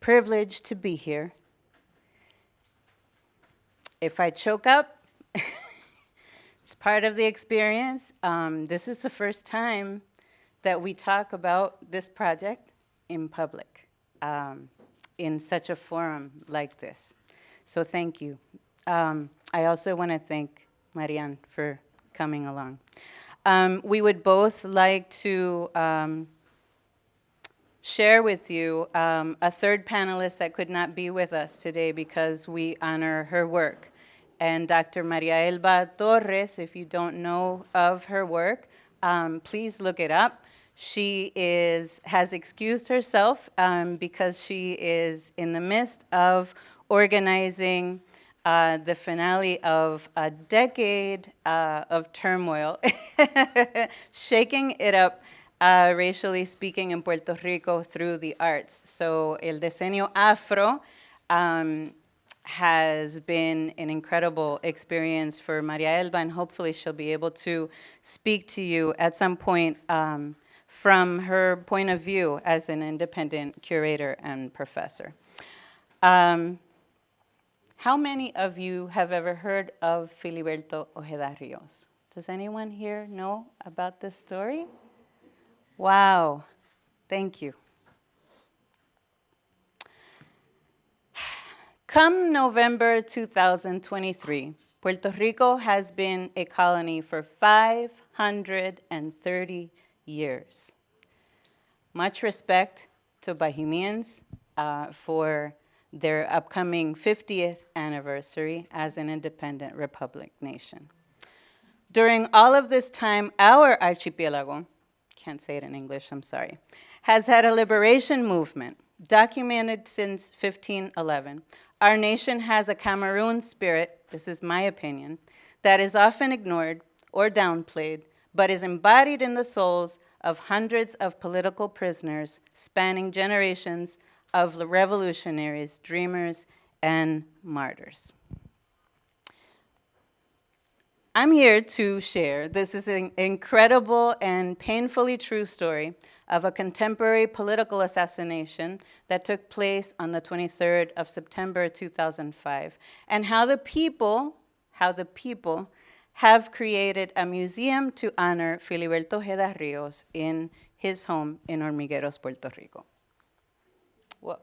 privileged to be here. If I choke up, it's part of the experience. This is the first time that we talk about this project in public, in such a forum like this. So thank you. I also want to thank Marianne for coming along. We would both like to share with you a third panelist that could not be with us today because we honor her work. And Dr. Maria Elba Torres, if you don't know of her work, please look it up. She has excused herself because she is in the midst of organizing the finale of a decade of turmoil, shaking it up racially speaking in Puerto Rico through the arts. So El Decenio Afro has been an incredible experience for Maria Elba, and hopefully she'll be able to speak to you at some point from her point of view as an independent curator and professor. How many of you have ever heard of Filiberto Ojeda Rios? Does anyone here know about this story? Wow, thank you. Come November 2023, Puerto Rico has been a colony for 530 years. Much respect to Bahamians for their upcoming 50th anniversary as an independent republic nation. During all of this time, our archipelago, can't say it in English, I'm sorry, has had a liberation movement documented since 1511. Our nation has a Cameroon spirit, this is my opinion, that is often ignored or downplayed, but is embodied in the souls of hundreds of political prisoners spanning generations of revolutionaries, dreamers, and martyrs. I'm here to share, this is an incredible and painfully true story of a contemporary political assassination that took place on the 23rd of September 2005, and how the people have created a museum to honor Filiberto Ojeda Rios in his home in Hormigueros, Puerto Rico. Whoa.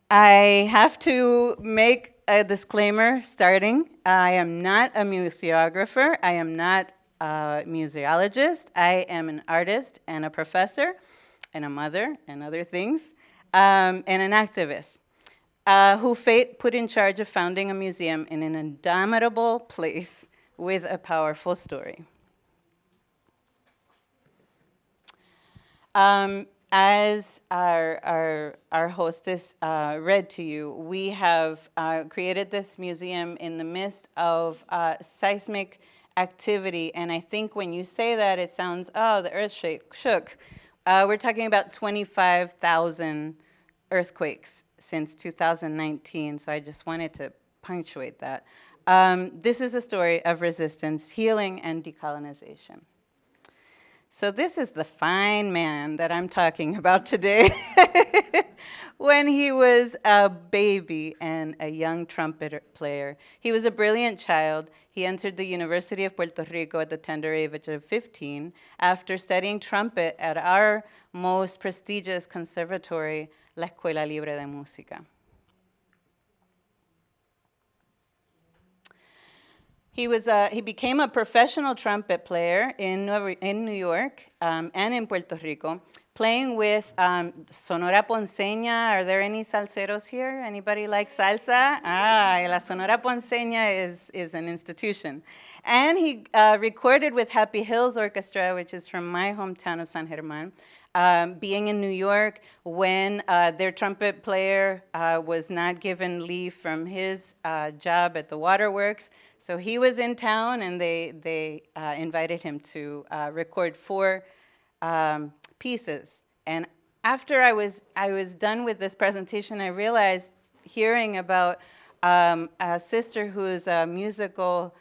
I have to make a disclaimer starting. I am not a museographer. I am not a museologist. I am an artist and a professor and a mother and other things, and an activist who fate put in charge of founding a museum in an indomitable place with a powerful story. As our hostess read to you, we have created this museum in the midst of seismic activity. And I think when you say that, it sounds, oh, the earth shook. We're talking about 25,000 earthquakes since 2019. So I just wanted to punctuate that. This is a story of resistance, healing, and decolonization. So this is the fine man that I'm talking about today. When he was a baby and a young trumpet player, he was a brilliant child. He entered the University of Puerto Rico at the tender age of 15 after studying trumpet at our most prestigious conservatory, La Escuela Libre de Música. He became a professional trumpet player in New York and in Puerto Rico, playing with Sonora Ponceña. Are there any salseros here? Anybody like salsa? La Sonora Ponceña is an institution. And he recorded with Happy Hills Orchestra, which is from my hometown of San Germán, being in New York when their trumpet player was not given leave from his job at the waterworks. So he was in town, and they invited him to record 4 pieces. And after I was done with this presentation, I realized, hearing about a sister who is a musical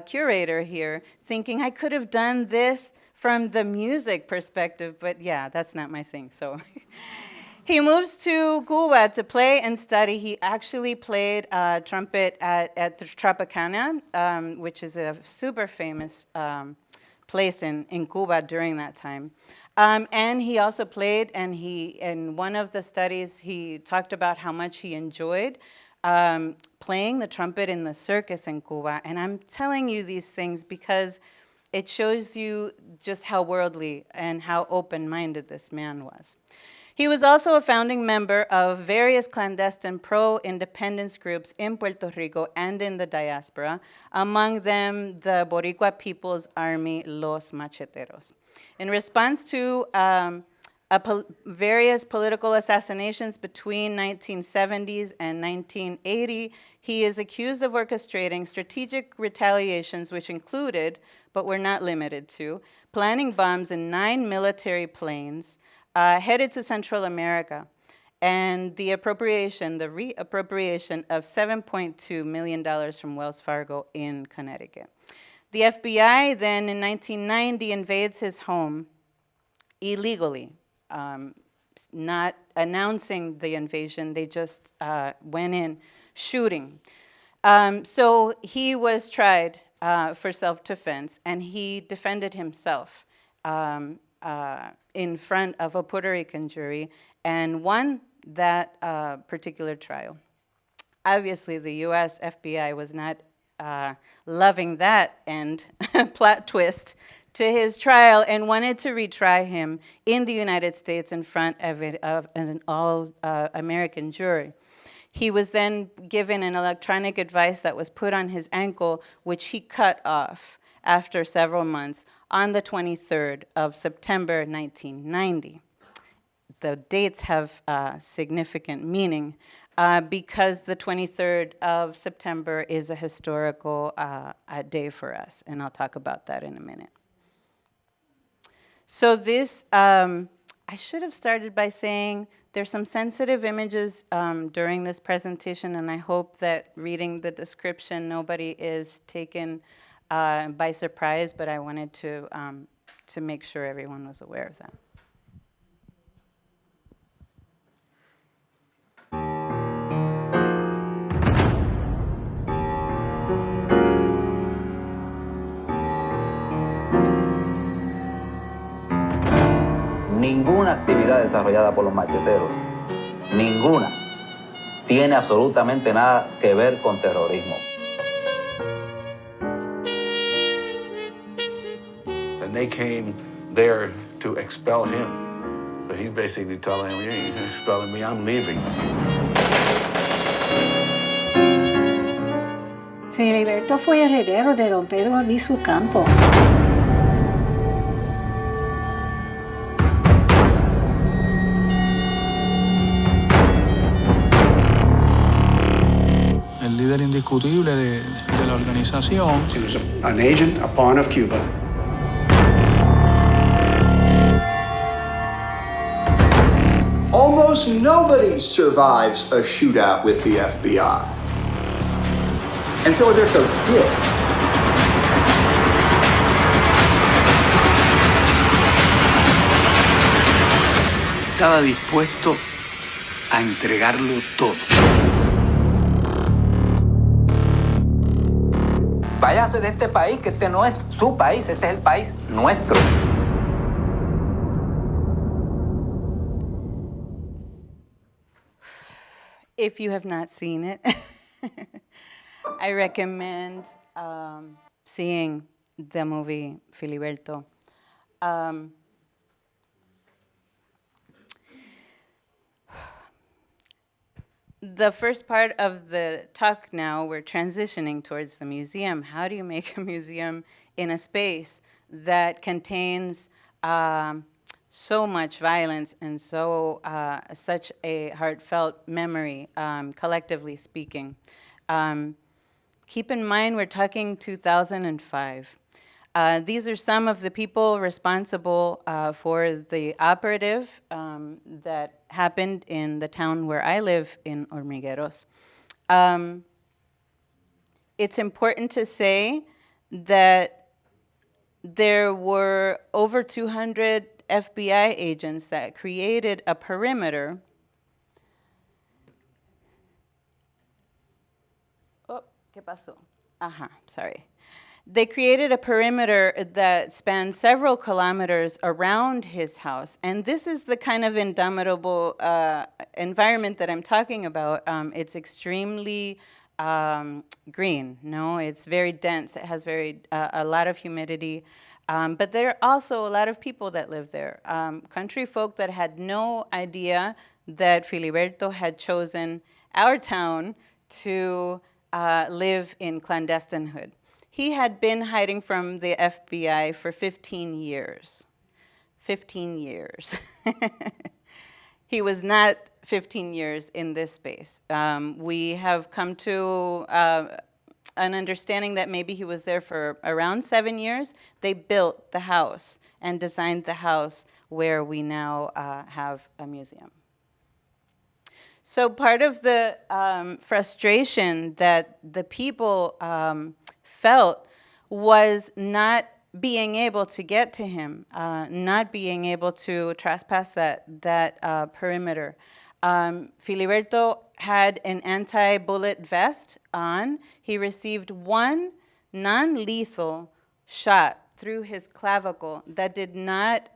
curator here, thinking I could have done this from the music perspective, but yeah, that's not my thing. So He moves to Cuba to play and study. He actually played trumpet at the Tropicana, which is a super famous place in Cuba during that time. And he also played, and in one of the studies, he talked about how much he enjoyed playing the trumpet in the circus in Cuba. And I'm telling you these things because it shows you just how worldly and how open-minded this man was. He was also a founding member of various clandestine pro-independence groups in Puerto Rico and in the diaspora, among them the Boricua People's Army, Los Macheteros. In response to various political assassinations between 1970s and 1980, he is accused of orchestrating strategic retaliations which included, but were not limited to, planning bombs in 9 military planes, headed to Central America, and the reappropriation of $7.2 million from Wells Fargo in Connecticut. The FBI then in 1990 invades his home illegally, not announcing the invasion, they just went in shooting. So he was tried for self-defense, and he defended himself in front of a Puerto Rican jury and won that particular trial. Obviously, the US FBI was not loving that end plot twist to his trial and wanted to retry him in the United States in front of an all-American jury. He was then given an electronic device that was put on his ankle, which he cut off after several months on the 23rd of September 1990. The dates have significant meaning because the 23rd of September is a historical day for us, and I'll talk about that in a minute. So this, I should have started by saying there's some sensitive images during this presentation, and I hope that reading the description, nobody is taken by surprise, but I wanted to make sure everyone was aware of that. Ninguna actividad desarrollada por los macheteros, ninguna, tiene absolutamente nada que ver con terrorismo. And they came there to expel him. So he's basically telling him, you ain't expelling me, I'm leaving. Filiberto fue heredero de don Pedro Albizu Campos. El líder indiscutible de la organización. He was an agent, a pawn of Cuba. Almost nobody survives a shootout with the FBI. And Filiberto did. Estaba dispuesto a entregarlo todo. Váyase de este país, que este no es su país, este es el país nuestro. If you have not seen it, I recommend seeing the movie Filiberto. The first part of the talk now, we're transitioning towards the museum. How do you make a museum in a space that contains so much violence and such a heartfelt memory, collectively speaking? Keep in mind, we're talking 2005. These are some of the people responsible for the operative that happened in the town where I live in Hormigueros. It's important to say that there were over 200 FBI agents that created a perimeter ¿Qué pasó? Sorry. They created a perimeter that spanned several kilometers around his house. And this is the kind of indomitable environment that I'm talking about. It's extremely green, no? It's very dense. It has a lot of humidity. But there are also a lot of people that live there. Country folk that had no idea that Filiberto had chosen our town to live in clandestinehood. He had been hiding from the FBI for 15 years. 15 years. He was not 15 years in this space. We have come to an understanding that maybe he was there for around 7 years. They built the house and designed the house where we now have a museum. So part of the frustration that the people felt was not being able to get to him, not being able to trespass that perimeter. Filiberto had an anti-bullet vest on. He received one non-lethal shot through his clavicle that did not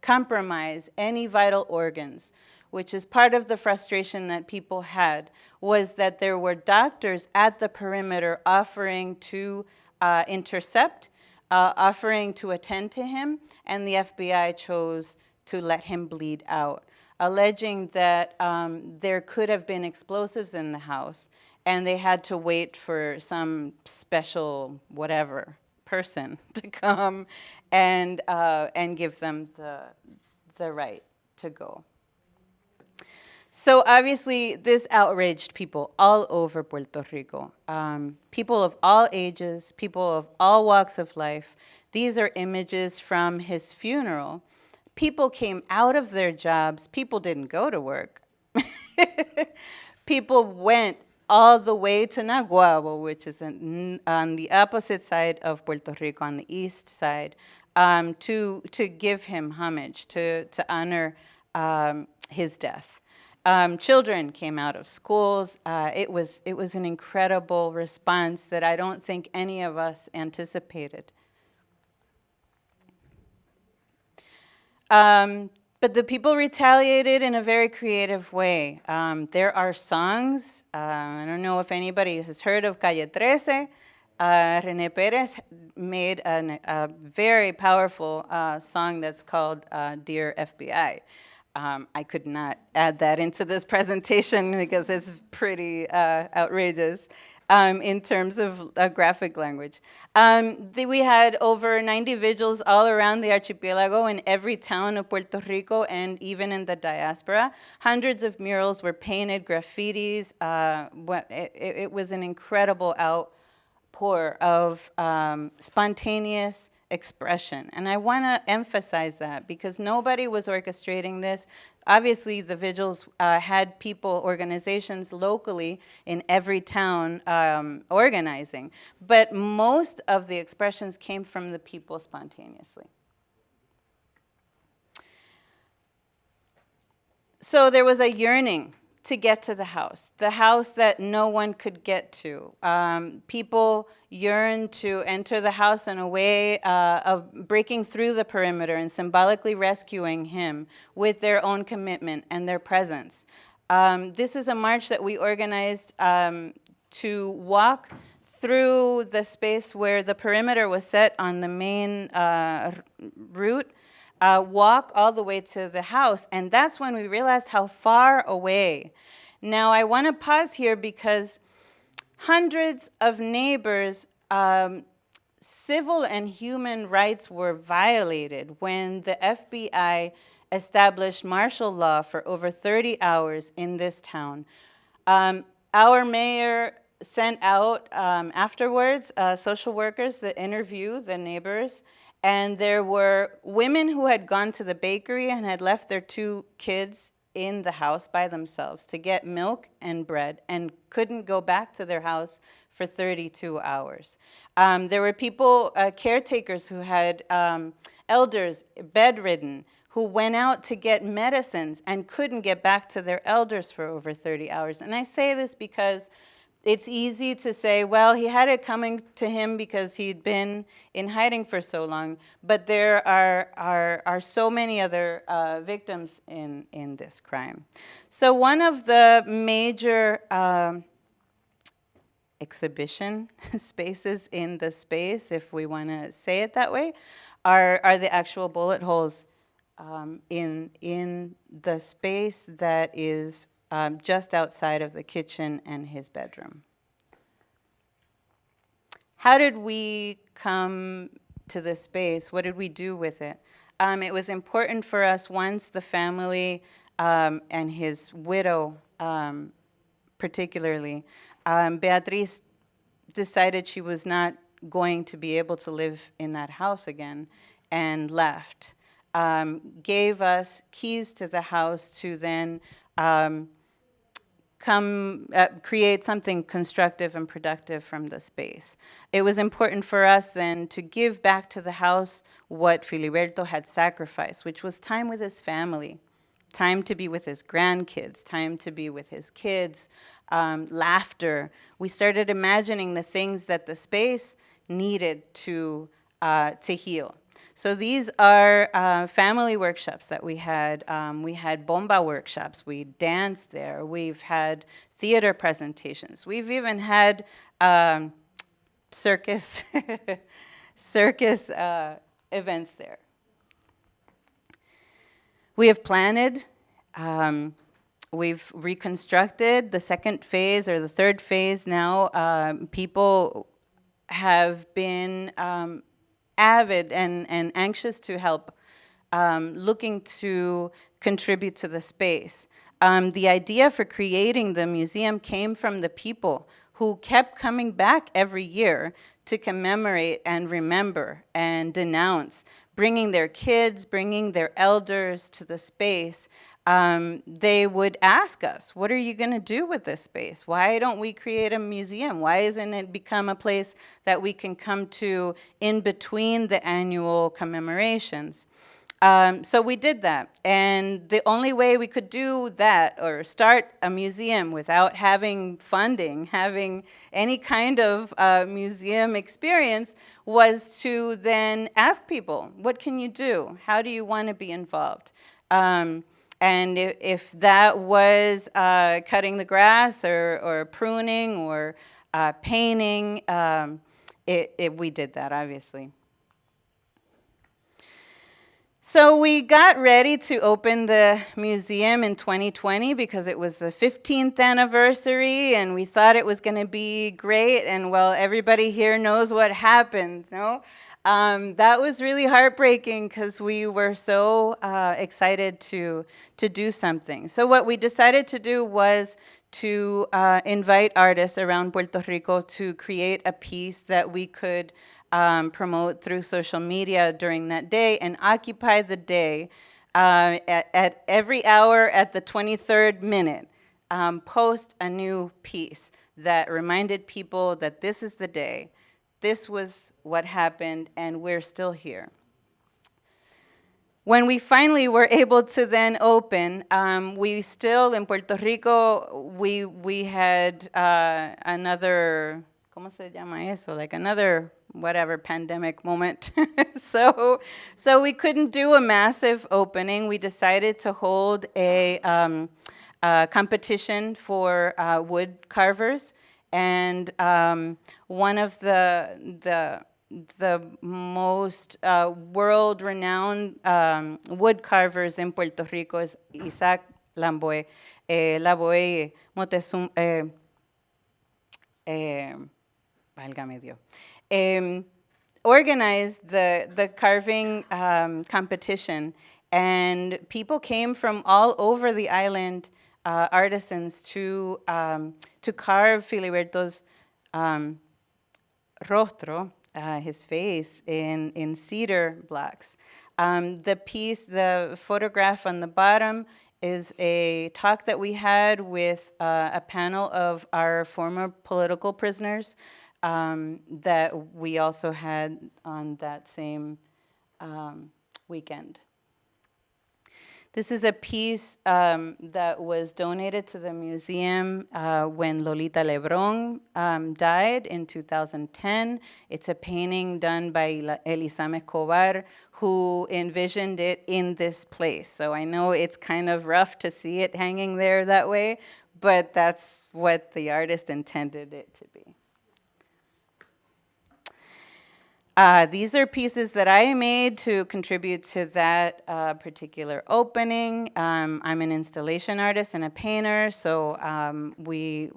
compromise any vital organs, which is part of the frustration that people had, was that there were doctors at the perimeter offering to intercept, offering to attend to him, and the FBI chose to let him bleed out, alleging that there could have been explosives in the house, and they had to wait for some special whatever person to come and give them the right to go. So obviously, this outraged people all over Puerto Rico. People of all ages, people of all walks of life. These are images from his funeral. People came out of their jobs. People didn't go to work. People went all the way to Naguabo, which is on the opposite side of Puerto Rico, on the east side, to give him homage, to honor his death. Children came out of schools. It was an incredible response that I don't think any of us anticipated. But the people retaliated in a very creative way. There are songs. I don't know if anybody has heard of Calle 13. René Pérez made a very powerful song that's called Dear FBI. I could not add that into this presentation because it's pretty outrageous in terms of graphic language. We had over 90 vigils all around the archipelago in every town of Puerto Rico and even in the diaspora. Hundreds of murals were painted, graffitis. It was an incredible outpour of spontaneous expression. And I want to emphasize that because nobody was orchestrating this. Obviously, the vigils had people, organizations locally in every town organizing, but most of the expressions came from the people spontaneously. So there was a yearning to get to the house that no one could get to. People yearned to enter the house in a way of breaking through the perimeter and symbolically rescuing him with their own commitment and their presence. This is a march that we organized to walk through the space where the perimeter was set on the main route, walk all the way to the house, and that's when we realized how far away. Now, I want to pause here because hundreds of neighbors, civil and human rights were violated when the FBI established martial law for over 30 hours in this town. Our mayor sent out afterwards social workers that interview the neighbors. And there were women who had gone to the bakery and had left their 2 kids in the house by themselves to get milk and bread and couldn't go back to their house for 32 hours. There were people, caretakers who had elders bedridden who went out to get medicines and couldn't get back to their elders for over 30 hours. And I say this because it's easy to say, well, he had it coming to him because he'd been in hiding for so long, but there are so many other victims in this crime. So one of the major exhibition spaces in the space, if we want to say it that way, are the actual bullet holes in the space that is just outside of the kitchen and his bedroom. How did we come to this space? What did we do with it? It was important for us once the family and his widow particularly, Beatriz decided she was not going to be able to live in that house again and left. Gave us keys to the house to then create something constructive and productive from the space. It was important for us then to give back to the house what Filiberto had sacrificed, which was time with his family, time to be with his grandkids, time to be with his kids, laughter. We started imagining the things that the space needed to heal. So these are family workshops that we had. We had bomba workshops. We danced there. We've had theater presentations. We've even had circus circus events there. We have planted. We've reconstructed the second phase or the third phase now. People have been avid and anxious to help, looking to contribute to the space. The idea for creating the museum came from the people who kept coming back every year to commemorate and remember and denounce, bringing their kids, bringing their elders to the space. They would ask us, what are you going to do with this space? Why don't we create a museum? Why isn't it become a place that we can come to in between the annual commemorations? So we did that. And the only way we could do that or start a museum without having funding, having any kind of museum experience, was to then ask people, what can you do? How do you want to be involved? And if that was cutting the grass or pruning or painting, we did that, obviously. So we got ready to open the museum in 2020 because it was the 15th anniversary and we thought it was going to be great. And well, everybody here knows what happened, no? That was really heartbreaking because we were so excited to do something. So what we decided to do was to invite artists around Puerto Rico to create a piece that we could promote through social media during that day and occupy the day at every hour at the 23rd minute, post a new piece that reminded people that this is the day, this was what happened, and we're still here. When we finally were able to then open, we still, in Puerto Rico, we had another, ¿cómo se llama eso? Like another whatever pandemic moment. So we couldn't do a massive opening. We decided to hold a competition for wood carvers, and one of the most world-renowned wood carvers in Puerto Rico is Isaac Lamboy, Laboy Motezum, válgame Dios. Organized the carving competition, and people came from all over the island, artisans, to carve Filiberto's rostro, his face, in cedar blocks. The photograph on the bottom is a talk that we had with a panel of our former political prisoners that we also had on that same weekend. This is a piece that was donated to the museum when Lolita Lebrón died in 2010. It's a painting done by Elisam Escobar, who envisioned it in this place. So I know it's kind of rough to see it hanging there that way, but that's what the artist intended it to be. These are pieces that I made to contribute to that particular opening. I'm an installation artist and a painter, so we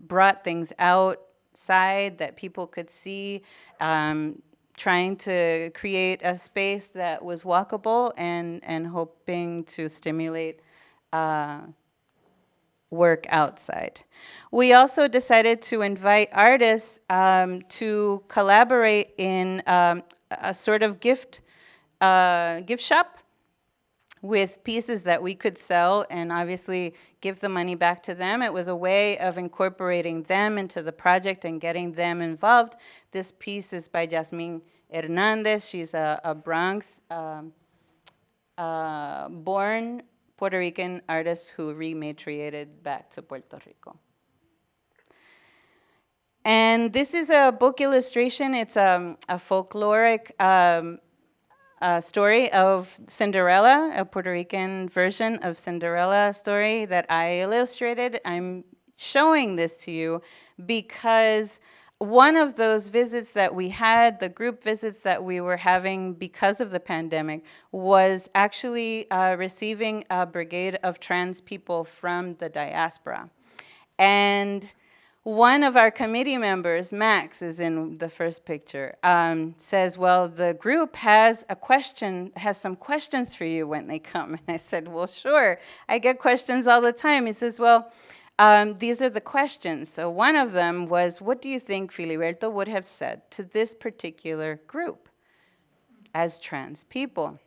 brought things outside that people could see, trying to create a space that was walkable and hoping to stimulate work outside. We also decided to invite artists to collaborate in a sort of gift shop with pieces that we could sell and obviously give the money back to them. It was a way of incorporating them into the project and getting them involved. This piece is by Yasmin Hernandez. She's a Bronx born Puerto Rican artist who rematriated back to Puerto Rico. And this is a book illustration. It's a folkloric story of Cinderella, a Puerto Rican version of Cinderella story that I illustrated. I'm showing this to you because one of those visits that we had, the group visits that we were having because of the pandemic, was actually receiving a brigade of trans people from the diaspora. And one of our committee members, Max, is in the first picture, says, well, the group has some questions for you when they come. And I said, well, sure, I get questions all the time. He says, well, these are the questions. So one of them was, what do you think Filiberto would have said to this particular group as trans people?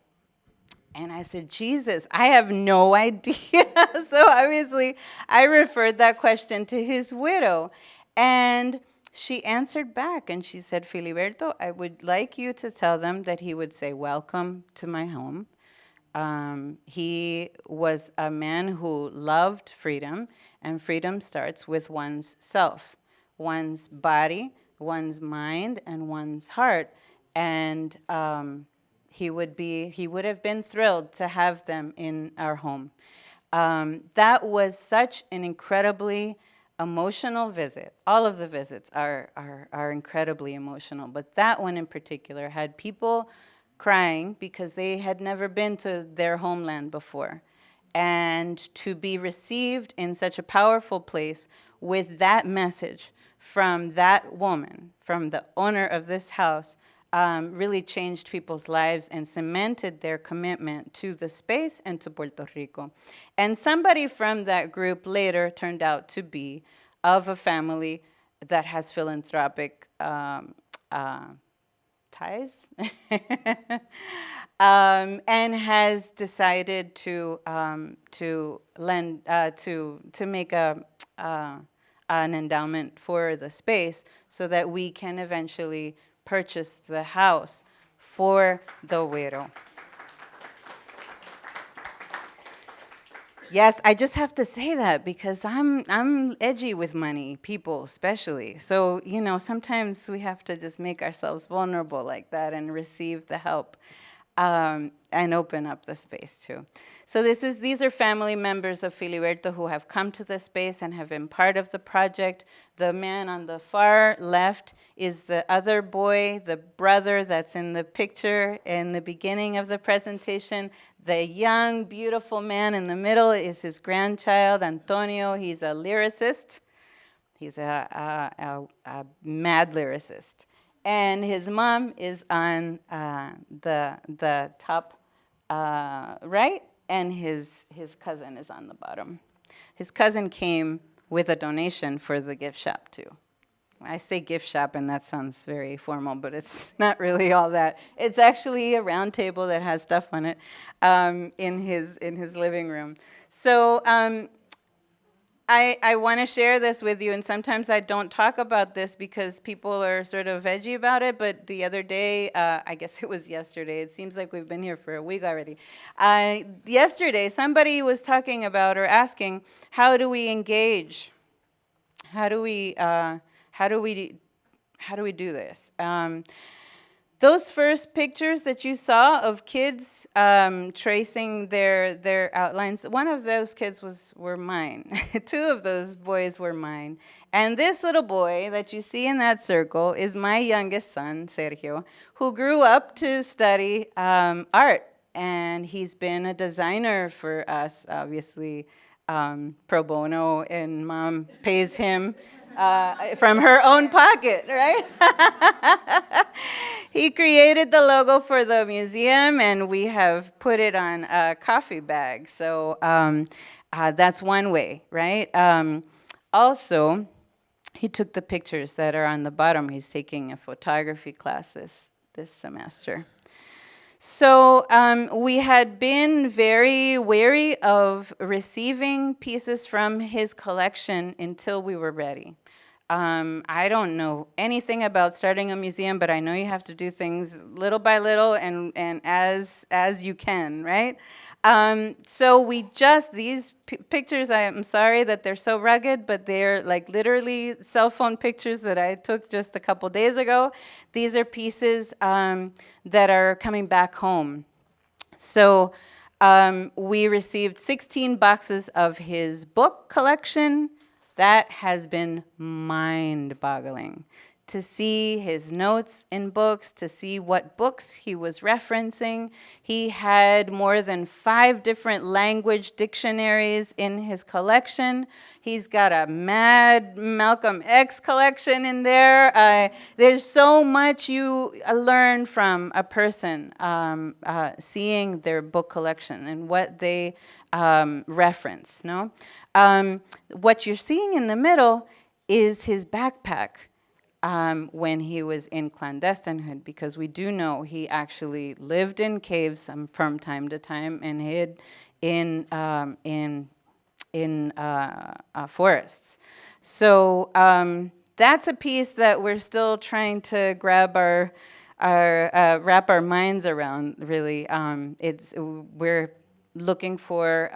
And I said, Jesus, I have no idea. So obviously, I referred that question to his widow. And she answered back, and she said, Filiberto, I would like you to tell them that he would say, welcome to my home. He was a man who loved freedom, and freedom starts with one's self, one's body, one's mind, and one's heart. And he would have been thrilled to have them in our home. That was such an incredibly emotional visit. All of the visits are incredibly emotional, but that one in particular had people crying because they had never been to their homeland before. And to be received in such a powerful place with that message from that woman, from the owner of this house, really changed people's lives and cemented their commitment to the space and to Puerto Rico. And somebody from that group later turned out to be of a family that has philanthropic ties and has decided to make an endowment for the space so that we can eventually purchase the house for the widow. Yes, I just have to say that because I'm edgy with money, people especially. So, you know, sometimes we have to just make ourselves vulnerable like that and receive the help and open up the space too. So these are family members of Filiberto who have come to the space and have been part of the project. The man on the far left is the other boy, the brother that's in the picture in the beginning of the presentation. The young, beautiful man in the middle is his grandchild, Antonio. He's a lyricist. He's a mad lyricist. And his mom is on the top right, and his cousin is on the bottom. His cousin came with a donation for the gift shop, too. I say gift shop, and that sounds very formal, but it's not really all that. It's actually a round table that has stuff on it in his living room. So I want to share this with you, and sometimes I don't talk about this because people are sort of edgy about it, but the other day, I guess it was yesterday, it seems like we've been here for a week already. Yesterday, somebody was talking about or asking, how do we engage? How do we do this? Those first pictures that you saw of kids tracing their outlines, one of those kids were mine. Two of those boys were mine. And this little boy that you see in that circle is my youngest son, Sergio, who grew up to study art. And he's been a designer for us, obviously, pro bono, and Mom pays him from her own pocket, right? He created the logo for the museum, and we have put it on a coffee bag. So that's one way, right? Also, he took the pictures that are on the bottom. He's taking a photography class this semester. So we had been very wary of receiving pieces from his collection until we were ready. I don't know anything about starting a museum, but I know you have to do things little by little and as you can, right? So we these pictures, I'm sorry that they're so rugged, but they're like literally cell phone pictures that I took just a couple days ago. These are pieces that are coming back home. So we received 16 boxes of his book collection. That has been mind-boggling. To see his notes in books, to see what books he was referencing. He had more than 5 different language dictionaries in his collection. He's got a Mad Malcolm X collection in there. There's so much you learn from a person seeing their book collection and what they reference, no? What you're seeing in the middle is his backpack. When he was in clandestinehood, because we do know he actually lived in caves from time to time and hid in forests. So that's a piece that we're still trying to grab wrap our minds around. Really, we're looking for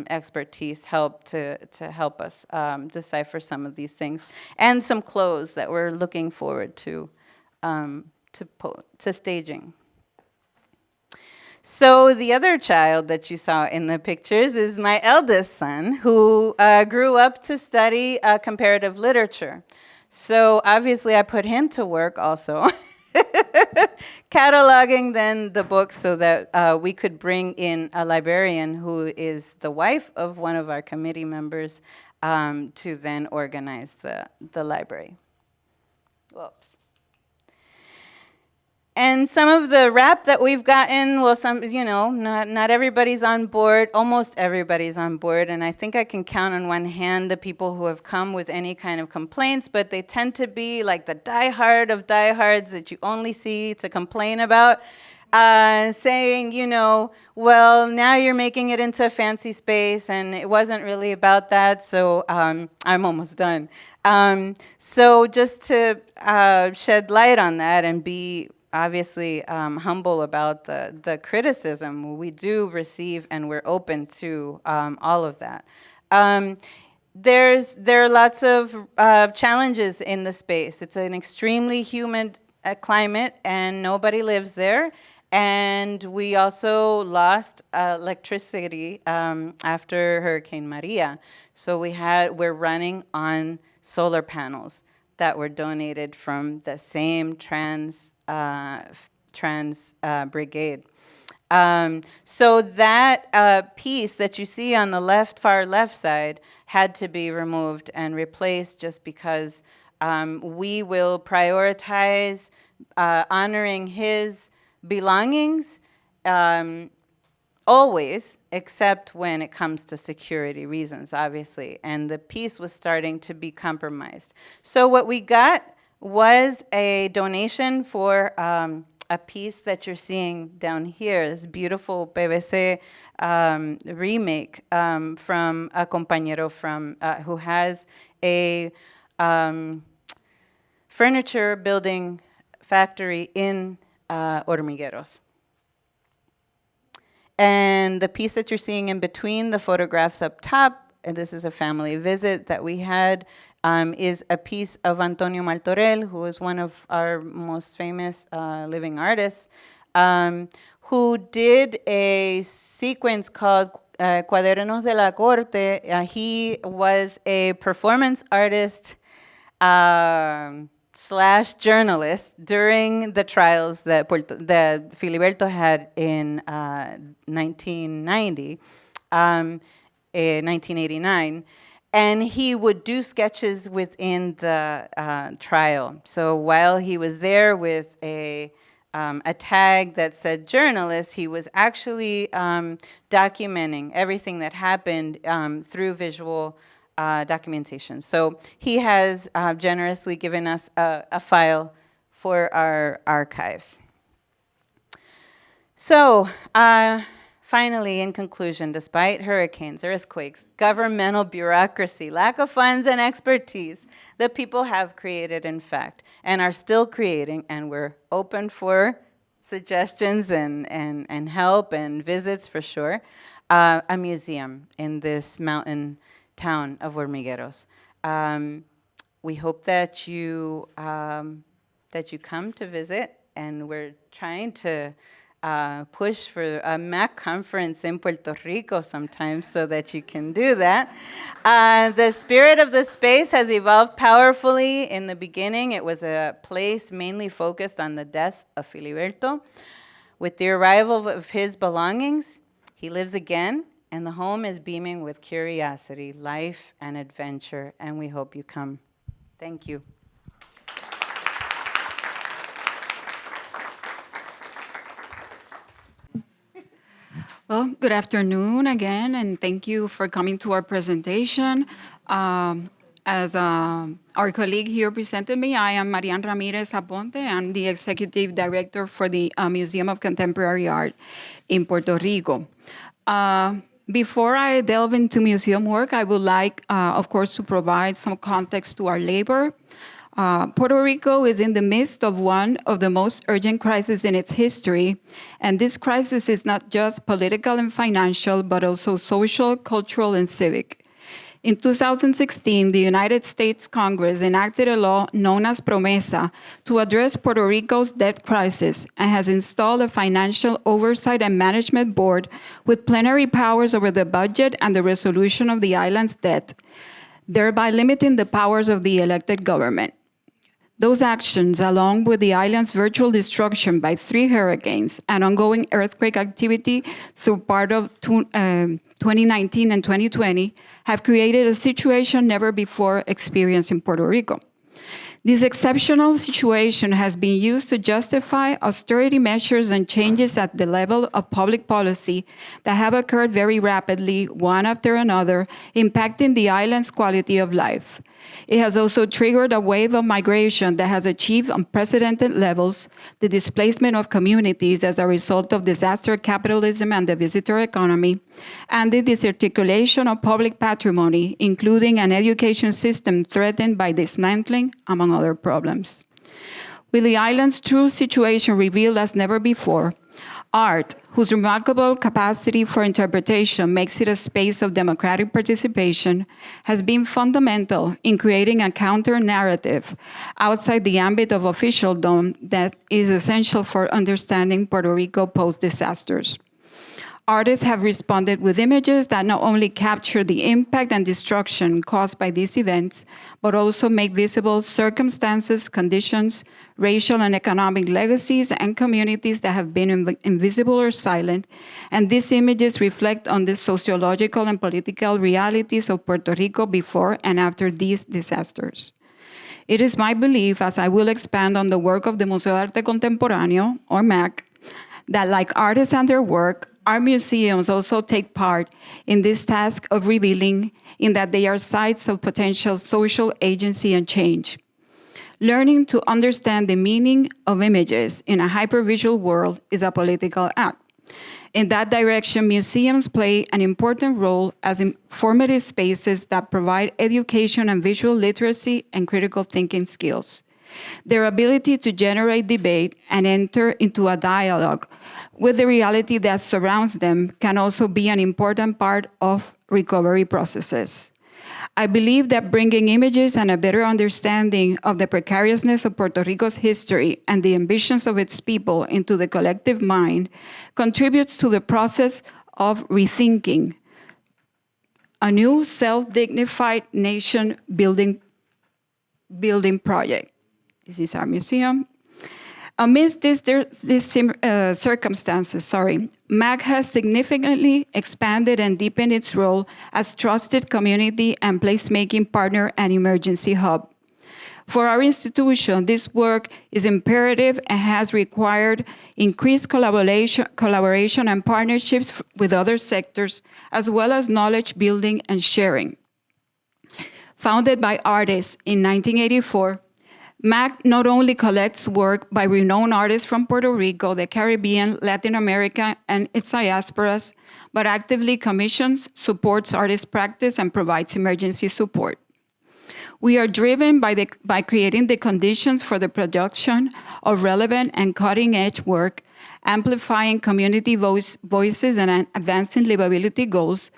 expertise, help to help us decipher some of these things, and some clothes that we're looking forward to staging. So the other child that you saw in the pictures is my eldest son, who grew up to study comparative literature. So obviously I put him to work also. Cataloging then the books so that we could bring in a librarian who is the wife of one of our committee members to then organize the library. Whoops. And some of the rap that we've gotten, well, not everybody's on board. Almost everybody's on board, and I think I can count on one hand the people who have come with any kind of complaints, but they tend to be like the diehard of diehards that you only see to complain about, saying, well, now you're making it into a fancy space, and it wasn't really about that, so I'm almost done. So just to shed light on that and be obviously humble about the criticism we do receive, and we're open to all of that. There are lots of challenges in the space. It's an extremely humid climate, and nobody lives there. And we also lost electricity after Hurricane Maria. So we're running on solar panels that were donated from the same trans brigade. So that piece that you see on the far left side had to be removed and replaced, just because we will prioritize honoring his belongings always, except when it comes to security reasons, obviously. And the piece was starting to be compromised. So what we got was a donation for a piece that you're seeing down here, this beautiful PVC remake from a compañero from who has a furniture building factory in Hormigueros. And the piece that you're seeing in between the photographs up top, and this is a family visit that we had, is a piece of Antonio Martorell, who is one of our most famous living artists, who did a sequence called Cuadernos de la Corte. He was a performance artist slash journalist during the trials that Filiberto had in 1990, 1989. And he would do sketches within the trial. So while he was there with a tag that said journalist, he was actually documenting everything that happened through visual documentation. So he has generously given us a file for our archives. So finally, in conclusion, despite hurricanes, earthquakes, governmental bureaucracy, lack of funds and expertise, the people have created, in fact, and are still creating, and we're open for suggestions and help and visits for sure, a museum in this mountain town of Hormigueros. We hope that you come to visit, and we're trying to push for a MAC conference in Puerto Rico sometimes so that you can do that. The spirit of the space has evolved powerfully. In the beginning, it was a place mainly focused on the death of Filiberto. With the arrival of his belongings, he lives again, and the home is beaming with curiosity, life, and adventure, and we hope you come. Thank you. Well, good afternoon again, and thank you for coming to our presentation. As our colleague here presented me, I am Marianne Ramírez-Aponte. I'm the Executive Director for the Museum of Contemporary Art in Puerto Rico. Before I delve into museum work, I would like, of course, to provide some context to our labor. Puerto Rico is in the midst of one of the most urgent crises in its history, and this crisis is not just political and financial, but also social, cultural, and civic. In 2016, the United States Congress enacted a law known as PROMESA to address Puerto Rico's debt crisis and has installed a financial oversight and management board with plenary powers over the budget and the resolution of the island's debt, thereby limiting the powers of the elected government. Those actions, along with the island's virtual destruction by 3 hurricanes and ongoing earthquake activity through part of 2019 and 2020, have created a situation never before experienced in Puerto Rico. This exceptional situation has been used to justify austerity measures and changes at the level of public policy that have occurred very rapidly, one after another, impacting the island's quality of life. It has also triggered a wave of migration that has achieved unprecedented levels, the displacement of communities as a result of disaster capitalism and the visitor economy, and the disarticulation of public patrimony, including an education system threatened by dismantling, among other problems. With the island's true situation revealed as never before, art, whose remarkable capacity for interpretation makes it a space of democratic participation, has been fundamental in creating a counter-narrative outside the ambit of officialdom that is essential for understanding Puerto Rico post-disasters. Artists have responded with images that not only capture the impact and destruction caused by these events, but also make visible circumstances, conditions, racial and economic legacies, and communities that have been invisible or silent. And these images reflect on the sociological and political realities of Puerto Rico before and after these disasters. It is my belief, as I will expand on the work of the Museo de Arte Contemporáneo, or MAC, that like artists and their work, our museums also take part in this task of revealing, in that they are sites of potential social agency and change. learning to understand the meaning of images in a hypervisual world is a political act. In that direction, museums play an important role as informative spaces that provide education and visual literacy and critical thinking skills. Their ability to generate debate and enter into a dialogue with the reality that surrounds them can also be an important part of recovery processes. I believe that bringing images and a better understanding of the precariousness of Puerto Rico's history and the ambitions of its people into the collective mind contributes to the process of rethinking a new self-dignified nation building project. This is our museum. Amidst these circumstances, MAC has significantly expanded and deepened its role as trusted community and placemaking partner and emergency hub. For our institution, this work is imperative and has required increased collaboration and partnerships with other sectors, as well as knowledge building and sharing. Founded by artists in 1984, MAC not only collects work by renowned artists from Puerto Rico, the Caribbean, Latin America, and its diasporas, but actively commissions, supports artist practice, and provides emergency support. We are driven by creating the conditions for the production of relevant and cutting-edge work, amplifying community voices and advancing livability goals,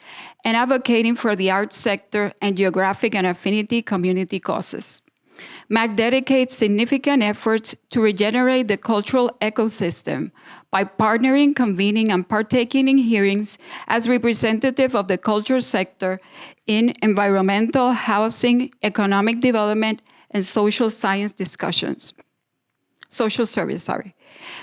and advocating for the arts sector and geographic and affinity community causes. MAC dedicates significant efforts to regenerate the cultural ecosystem by partnering, convening, and partaking in hearings as representative of the culture sector in environmental, housing, economic development, and social science discussions. Social service.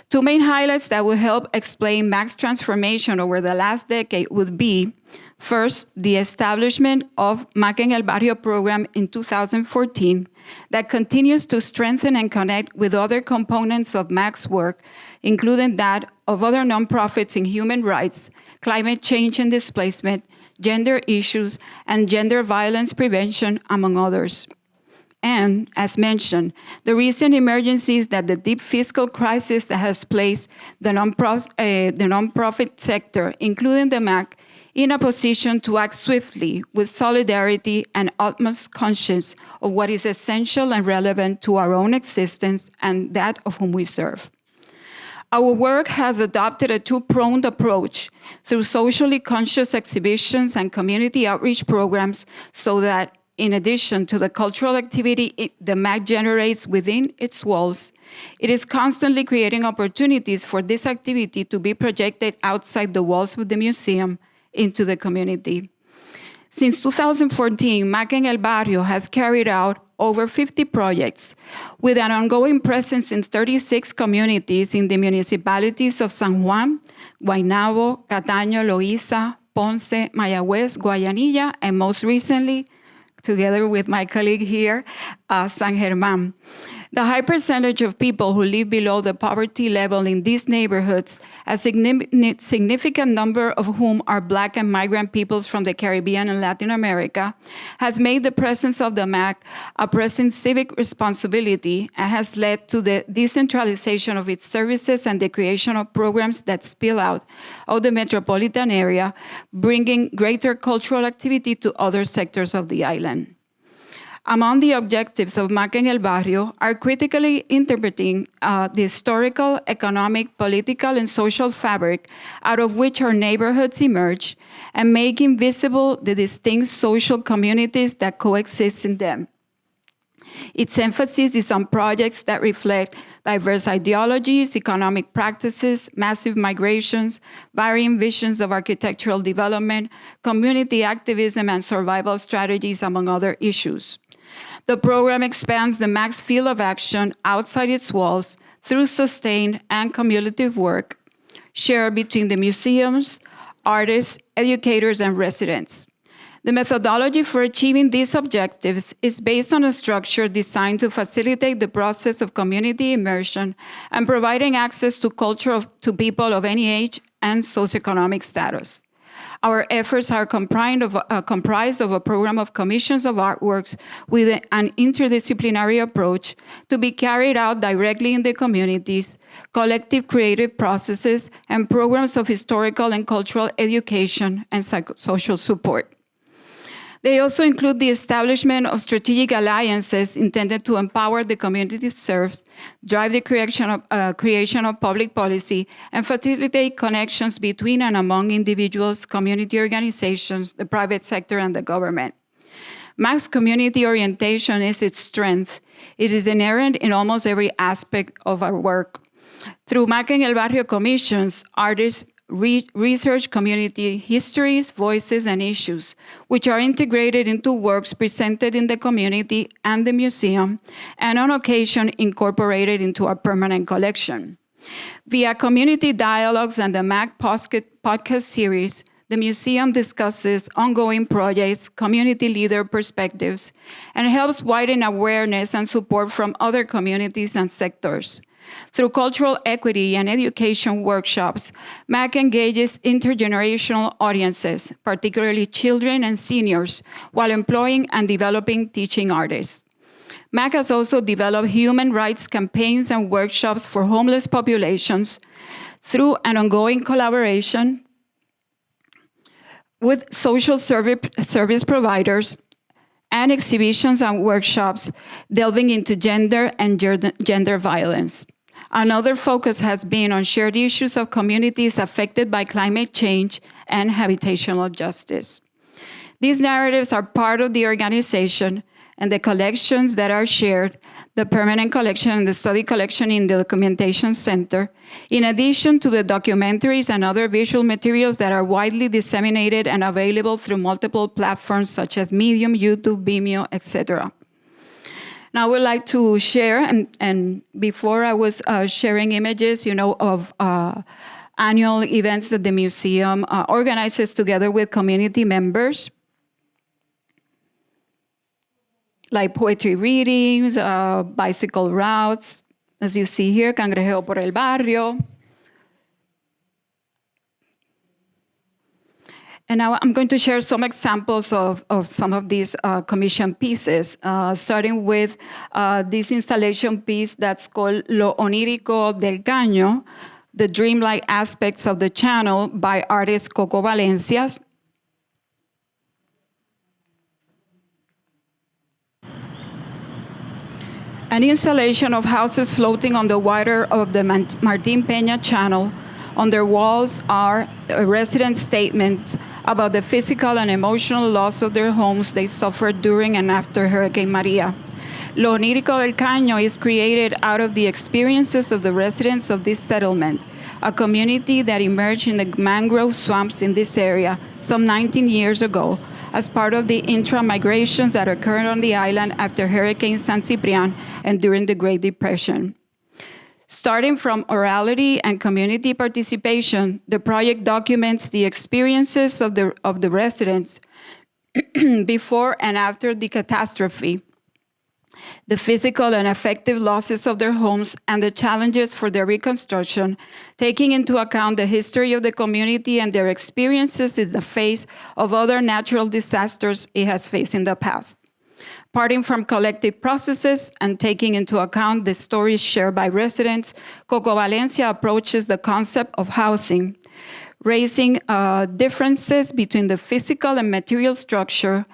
Two main highlights that will help explain MAC's transformation over the last decade would be, first, the establishment of MAC en el Barrio program in 2014 that continues to strengthen and connect with other components of MAC's work, including that of other nonprofits in human rights, climate change and displacement, gender issues, and gender violence prevention, among others. And, as mentioned, the recent emergencies that the deep fiscal crisis that has placed the nonprofit sector, including the MAC, in a position to act swiftly with solidarity and utmost conscience of what is essential and relevant to our own existence and that of whom we serve. Our work has adopted a two-pronged approach through socially conscious exhibitions and community outreach programs so that, in addition to the cultural activity the MAC generates within its walls, it is constantly creating opportunities for this activity to be projected outside the walls of the museum into the community. Since 2014, MAC en el Barrio has carried out over 50 projects with an ongoing presence in 36 communities in the municipalities of San Juan, Guaynabo, Cataño, Loíza, Ponce, Mayagüez, Guayanilla, and most recently, together with my colleague here, San Germán. The high percentage of people who live below the poverty level in these neighborhoods, a significant number of whom are Black and migrant peoples from the Caribbean and Latin America, has made the presence of the MAC a present civic responsibility and has led to the decentralization of its services and the creation of programs that spill out of the metropolitan area, bringing greater cultural activity to other sectors of the island. Among the objectives of MAC en el Barrio are critically interpreting the historical, economic, political, and social fabric out of which our neighborhoods emerge and making visible the distinct social communities that coexist in them. Its emphasis is on projects that reflect diverse ideologies, economic practices, massive migrations, varying visions of architectural development, community activism, and survival strategies, among other issues. The program expands the MAC's field of action outside its walls through sustained and cumulative work shared between the museums, artists, educators, and residents. The methodology for achieving these objectives is based on a structure designed to facilitate the process of community immersion and providing access to culture to people of any age and socioeconomic status. Our efforts are comprised of a program of commissions of artworks with an interdisciplinary approach to be carried out directly in the communities, collective creative processes, and programs of historical and cultural education and social support. They also include the establishment of strategic alliances intended to empower the community served, drive the creation of public policy, and facilitate connections between and among individuals, community organizations, the private sector, and the government. MAC's community orientation is its strength. It is inherent in almost every aspect of our work. Through MAC en el Barrio commissions, artists research community histories, voices, and issues, which are integrated into works presented in the community and the museum, and on occasion incorporated into our permanent collection. Via community dialogues and the MAC podcast series, the museum discusses ongoing projects, community leader perspectives, and helps widen awareness and support from other communities and sectors. Through cultural equity and education workshops, MAC engages intergenerational audiences, particularly children and seniors, while employing and developing teaching artists. MAC has also developed human rights campaigns and workshops for homeless populations through an ongoing collaboration with social service providers and exhibitions and workshops delving into gender and gender violence. Another focus has been on shared issues of communities affected by climate change and habitational justice. These narratives are part of the organization, and the collections that are shared, the permanent collection and the study collection in the Documentation Center, in addition to the documentaries and other visual materials that are widely disseminated and available through multiple platforms such as Medium, YouTube, Vimeo, etc. Now I would like to share, and before I was sharing images, of annual events that the museum organizes together with community members, like poetry readings, bicycle routes, as you see here, Cangrejeo por el Barrio. And now I'm going to share some examples of some of these commission pieces, starting with this installation piece that's called Lo Onírico del Caño, the dreamlike aspects of the channel by artist Coco Valencias. An installation of houses floating on the water of the Martín Peña Channel. On their walls are resident statements about the physical and emotional loss of their homes they suffered during and after Hurricane Maria. Lo Onírico del Caño is created out of the experiences of the residents of this settlement, a community that emerged in the mangrove swamps in this area some 19 years ago as part of the intra-migrations that occurred on the island after Hurricane San Ciprián and during the Great Depression. Starting from orality and community participation, the project documents the experiences of the residents before and after the catastrophe, the physical and affective losses of their homes, and the challenges for their reconstruction, taking into account the history of the community and their experiences in the face of other natural disasters it has faced in the past. Parting from collective processes and taking into account the stories shared by residents, Coco Valencia approaches the concept of housing, raising differences between the physical and material structure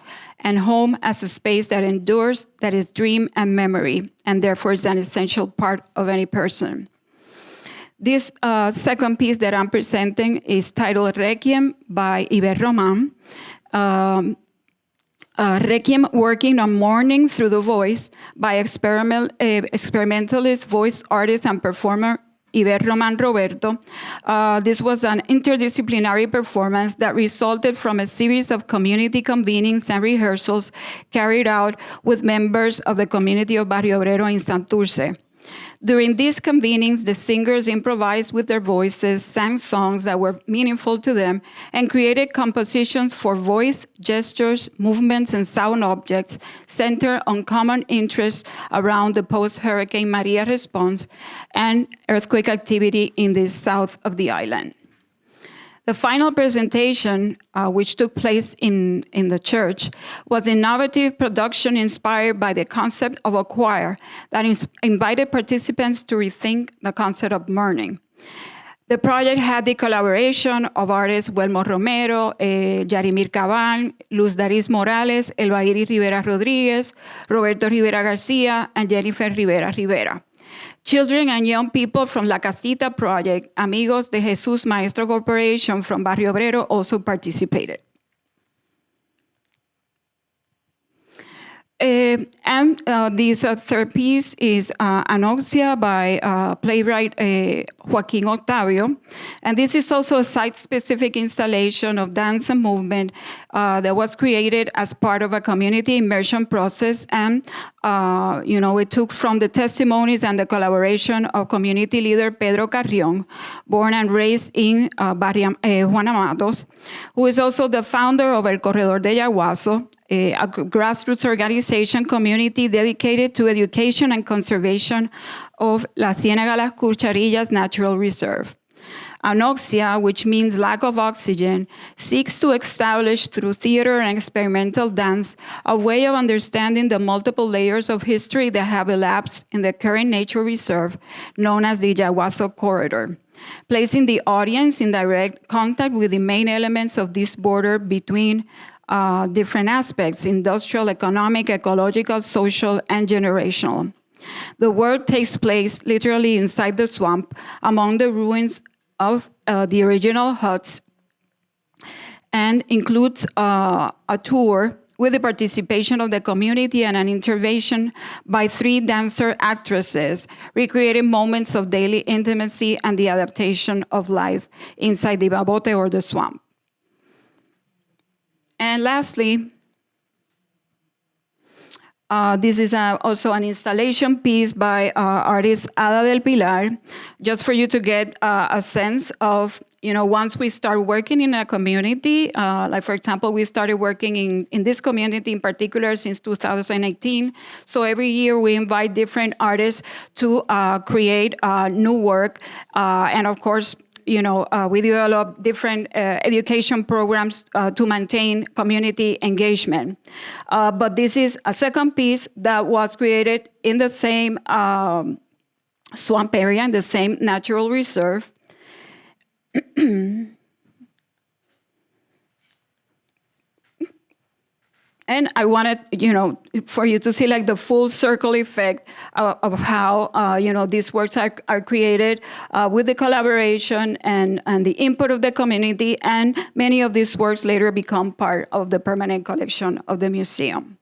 and home as a space that endures, that is dream and memory, and therefore is an essential part of any person. This second piece that I'm presenting is titled Requiem by Iber Roman. Requiem working on mourning through the voice by experimentalist voice artist and performer Iber Roman Roberto. This was an interdisciplinary performance that resulted from a series of community convenings and rehearsals carried out with members of the community of Barrio Obrero in Santurce. During these convenings, the singers improvised with their voices, sang songs that were meaningful to them, and created compositions for voice, gestures, movements, and sound objects centered on common interests around the post-Hurricane Maria response and earthquake activity in the south of the island. The final presentation, which took place in the church, was innovative production inspired by the concept of a choir that invited participants to rethink the concept of mourning. The project had the collaboration of artists Welmo Romero, Yarimir Cabal, Luz Daris Morales, Elbairi Rivera Rodriguez, Roberto Rivera Garcia, and Jennifer Rivera Rivera. Children and young people from La Castita Project, Amigos de Jesus Maestro Corporation from Barrio Obrero also participated. And this third piece is Anoxia by playwright Joaquin Octavio. And this is also a site-specific installation of dance and movement that was created as part of a community immersion process. And, it took from the testimonies and the collaboration of community leader Pedro Carrion, born and raised in Juan Amatos, who is also the founder of El Corredor de Yaguaso, a grassroots organization community dedicated to education and conservation of La Ciénaga Las Cucharillas Natural Reserve. Anoxia, which means lack of oxygen, seeks to establish through theater and experimental dance a way of understanding the multiple layers of history that have elapsed in the current nature reserve known as the Yaguaso Corridor, placing the audience in direct contact with the main elements of this border between different aspects: industrial, economic, ecological, social, and generational. The work takes place literally inside the swamp, among the ruins of the original huts, and includes a tour with the participation of the community and an intervention by 3 dancer actresses, recreating moments of daily intimacy and the adaptation of life inside the babote or the swamp. And lastly, this is also an installation piece by artist Ada del Pilar, just for you to get a sense of, once we start working in a community, like for example, we started working in this community in particular since 2018. So every year we invite different artists to create new work. And of course, we develop different education programs to maintain community engagement. But this is a second piece that was created in the same swamp area, in the same natural reserve. And I wanted, for you to see like the full circle effect of how, these works are created with the collaboration and the input of the community, and many of these works later become part of the permanent collection of the museum.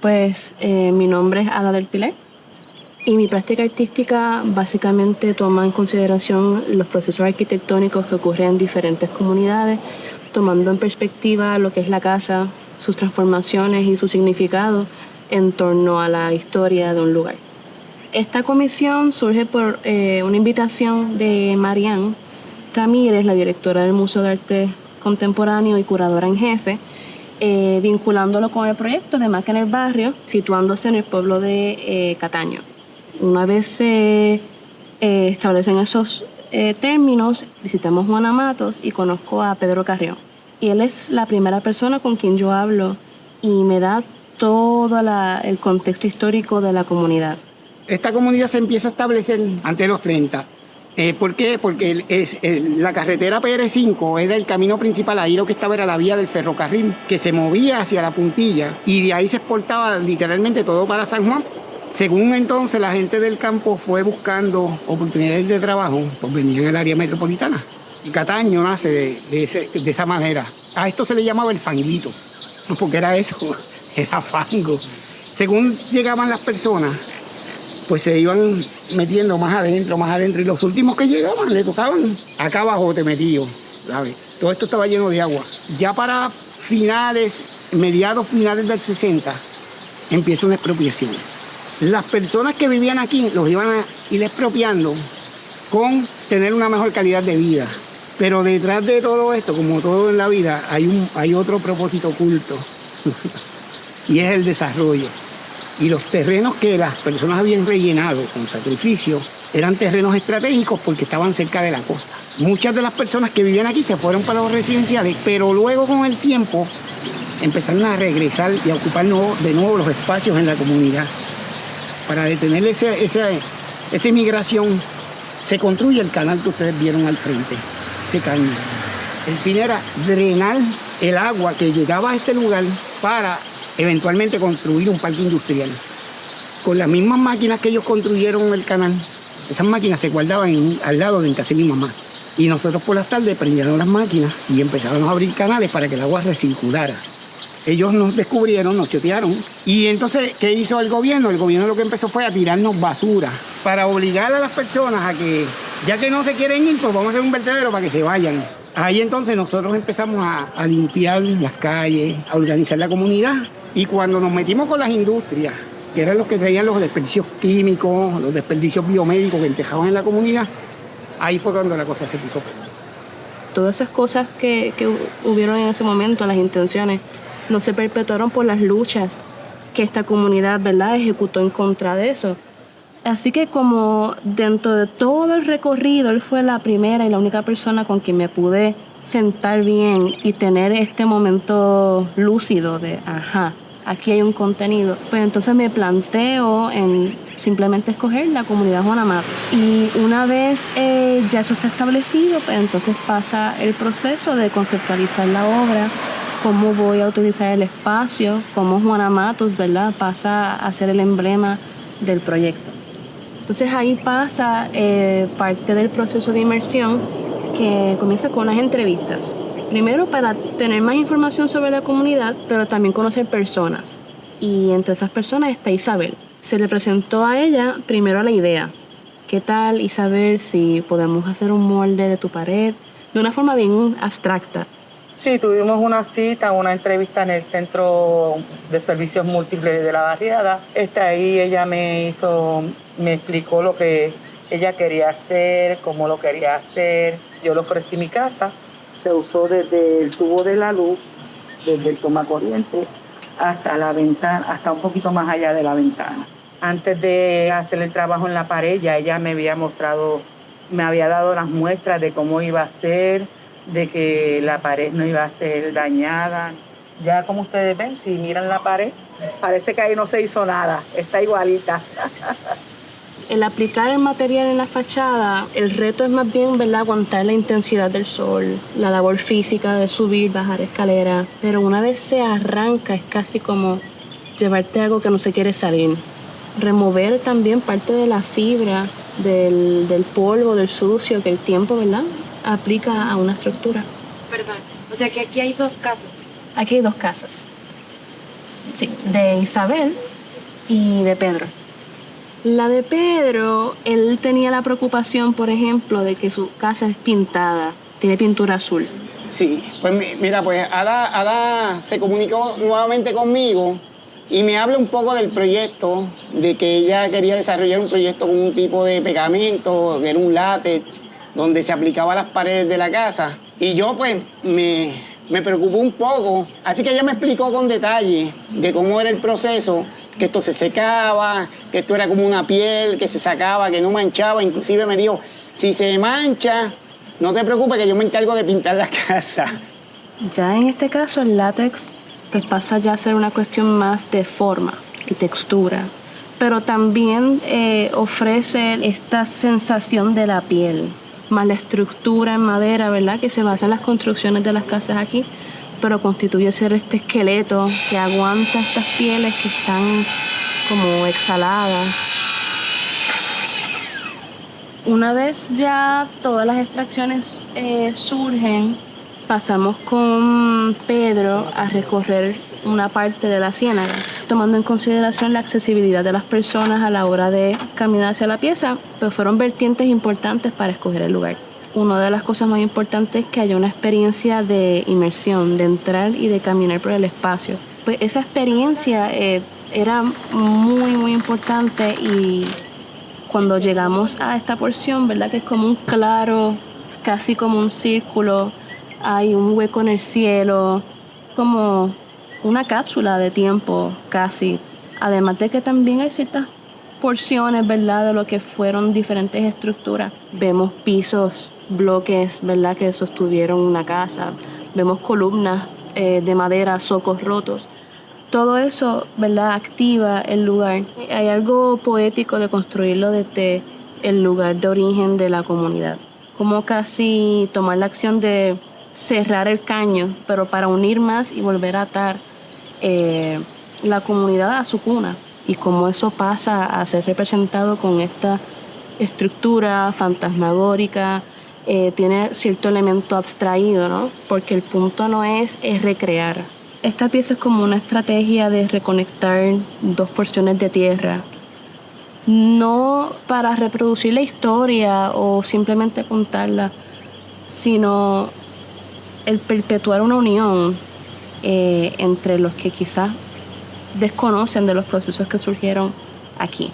Pues mi nombre es Ada del Pilar. Y mi práctica artística básicamente toma en consideración los procesos arquitectónicos que ocurren en diferentes comunidades, tomando en perspectiva lo que es la casa, sus transformaciones y su significado en torno a la historia de un lugar. Esta comisión surge por una invitación de Marianne Ramirez, la directora del Museo de Arte Contemporáneo y curadora en jefe, vinculándolo con el proyecto de Maca en el Barrio, situándose en el pueblo de Cataño. Una vez se establecen esos términos, visitamos Juan Amatos y conozco a Pedro Carrión. Y él es la primera persona con quien yo hablo y me da todo el contexto histórico de la comunidad. Esta comunidad se empieza a establecer antes de los 30. ¿Por qué? Porque la carretera PR5 era el camino principal. Ahí lo que estaba era la vía del ferrocarril que se movía hacia la puntilla y de ahí se exportaba literalmente todo para San Juan. Según entonces la gente del campo fue buscando oportunidades de trabajo, pues venían al área metropolitana. Y Cataño nace de esa manera. A esto se le llamaba el fanguito, porque era eso, era fango. Según llegaban las personas, pues se iban metiendo más adentro, y los últimos que llegaban le tocaban acá abajo te metido, ¿sabes? Todo esto estaba lleno de agua. Ya para mediados finales del 60, empieza una expropiación. Las personas que vivían aquí los iban a ir expropiando con tener una mejor calidad de vida. Pero detrás de todo esto, como todo en la vida, hay otro propósito oculto y es el desarrollo. Y los terrenos que las personas habían rellenado con sacrificio eran terrenos estratégicos porque estaban cerca de la costa. Muchas de las personas que vivían aquí se fueron para los residenciales, pero luego con el tiempo empezaron a regresar y a ocupar de nuevo los espacios en la comunidad. Para detener esa migración se construye el canal que ustedes vieron al frente, ese caño. El fin era drenar el agua que llegaba a este lugar para eventualmente construir un parque industrial. Con las mismas máquinas que ellos construyeron el canal, esas máquinas se guardaban al lado de casa de mi mamá. Y nosotros por las tardes prendíamos las máquinas y empezábamos a abrir canales para que el agua recirculara. Ellos nos descubrieron, nos chotearon. Y entonces, ¿qué hizo el gobierno? El gobierno lo que empezó fue a tirarnos basura para obligar a las personas a que, ya que no se quieren ir, pues vamos a hacer un vertedero para que se vayan. Ahí entonces nosotros empezamos a limpiar las calles, a organizar la comunidad. Y cuando nos metimos con las industrias, que eran los que traían los desperdicios químicos, los desperdicios biomédicos que entejaban en la comunidad, ahí fue cuando la cosa se puso peor. Todas esas cosas que hubieron en ese momento, las intenciones, no se perpetuaron por las luchas que esta comunidad, ¿verdad?, ejecutó en contra de eso. Así que como dentro de todo el recorrido, él fue la primera y la única persona con quien me pude sentar bien y tener este momento lúcido de, ajá, aquí hay un contenido, pues entonces me planteo en simplemente escoger la comunidad Juana Matos. Y una vez ya eso está establecido, pues entonces pasa el proceso de conceptualizar la obra, cómo voy a utilizar el espacio, cómo Juana Matos, ¿verdad?, pasa a ser el emblema del proyecto. Entonces ahí pasa parte del proceso de inmersión que comienza con unas entrevistas. Primero para tener más información sobre la comunidad, pero también conocer personas. Y entre esas personas está Isabel. Se le presentó a ella primero la idea. ¿Qué tal, Isabel, si podemos hacer un molde de tu pared? De una forma bien abstracta. Sí, tuvimos una cita, una entrevista en el Centro de Servicios Múltiples de la Barriada. Ahí ella me explicó lo que ella quería hacer, cómo lo quería hacer. Yo le ofrecí mi casa. Se usó desde el tubo de la luz, desde el tomacorriente, hasta la ventana, hasta un poquito más allá de la ventana. Antes de hacer el trabajo en la pared, ya ella me había dado las muestras de cómo iba a ser, de que la pared no iba a ser dañada. Ya como ustedes ven, si miran la pared, parece que ahí no se hizo nada, está igualita. El aplicar el material en la fachada, el reto es más bien, ¿verdad?, aguantar la intensidad del sol, la labor física de subir, bajar escaleras. Pero una vez se arranca, es casi como llevarte algo que no se quiere salir. Remover también parte de la fibra, del polvo, del sucio, que el tiempo, ¿verdad?, aplica a una estructura. Perdón, o sea que aquí hay dos casas. Aquí hay dos casas. Sí, de Isabel y de Pedro. La de Pedro, él tenía la preocupación, por ejemplo, de que su casa es pintada, tiene pintura azul. Sí, pues mira, pues Ada se comunicó nuevamente conmigo y me habla un poco del proyecto, de que ella quería desarrollar un proyecto con un tipo de pegamento, que era un látex, donde se aplicaba a las paredes de la casa. Y yo pues me preocupó un poco, así que ella me explicó con detalle de cómo era el proceso, que esto se secaba, que esto era como una piel que se sacaba, que no manchaba. Inclusive me dijo, si se mancha, no te preocupes que yo me encargo de pintar la casa. Ya en este caso el látex pues pasa ya a ser una cuestión más de forma y textura, pero también ofrece esta sensación de la piel, más la estructura en madera, ¿verdad?, que se basa en las construcciones de las casas aquí, pero constituye ser este esqueleto que aguanta estas pieles que están como exhaladas. Una vez ya todas las extracciones surgen, pasamos con Pedro a recorrer una parte de la ciénaga, tomando en consideración la accesibilidad de las personas a la hora de caminar hacia la pieza, pues fueron vertientes importantes para escoger el lugar. Una de las cosas más importantes es que haya una experiencia de inmersión, de entrar y de caminar por el espacio. Pues esa experiencia era muy, muy importante, y cuando llegamos a esta porción, ¿verdad?, que es como un claro, casi como un círculo, hay un hueco en el cielo, como una cápsula de tiempo casi Además de que también hay ciertas porciones, ¿verdad?, de lo que fueron diferentes estructuras. Vemos pisos, bloques, ¿verdad?, que sostuvieron una casa. Vemos columnas de madera, zocos rotos. Todo eso, ¿verdad?, activa el lugar. Hay algo poético de construirlo desde el lugar de origen de la comunidad. Como casi tomar la acción de cerrar el caño, pero para unir más y volver a atar la comunidad a su cuna. Y cómo eso pasa a ser representado con esta estructura fantasmagórica, tiene cierto elemento abstraído, ¿no? Porque el punto no es recrear. Esta pieza es como una estrategia de reconectar dos porciones de tierra, no para reproducir la historia o simplemente contarla, sino el perpetuar una unión entre los que quizás desconocen de los procesos que surgieron aquí,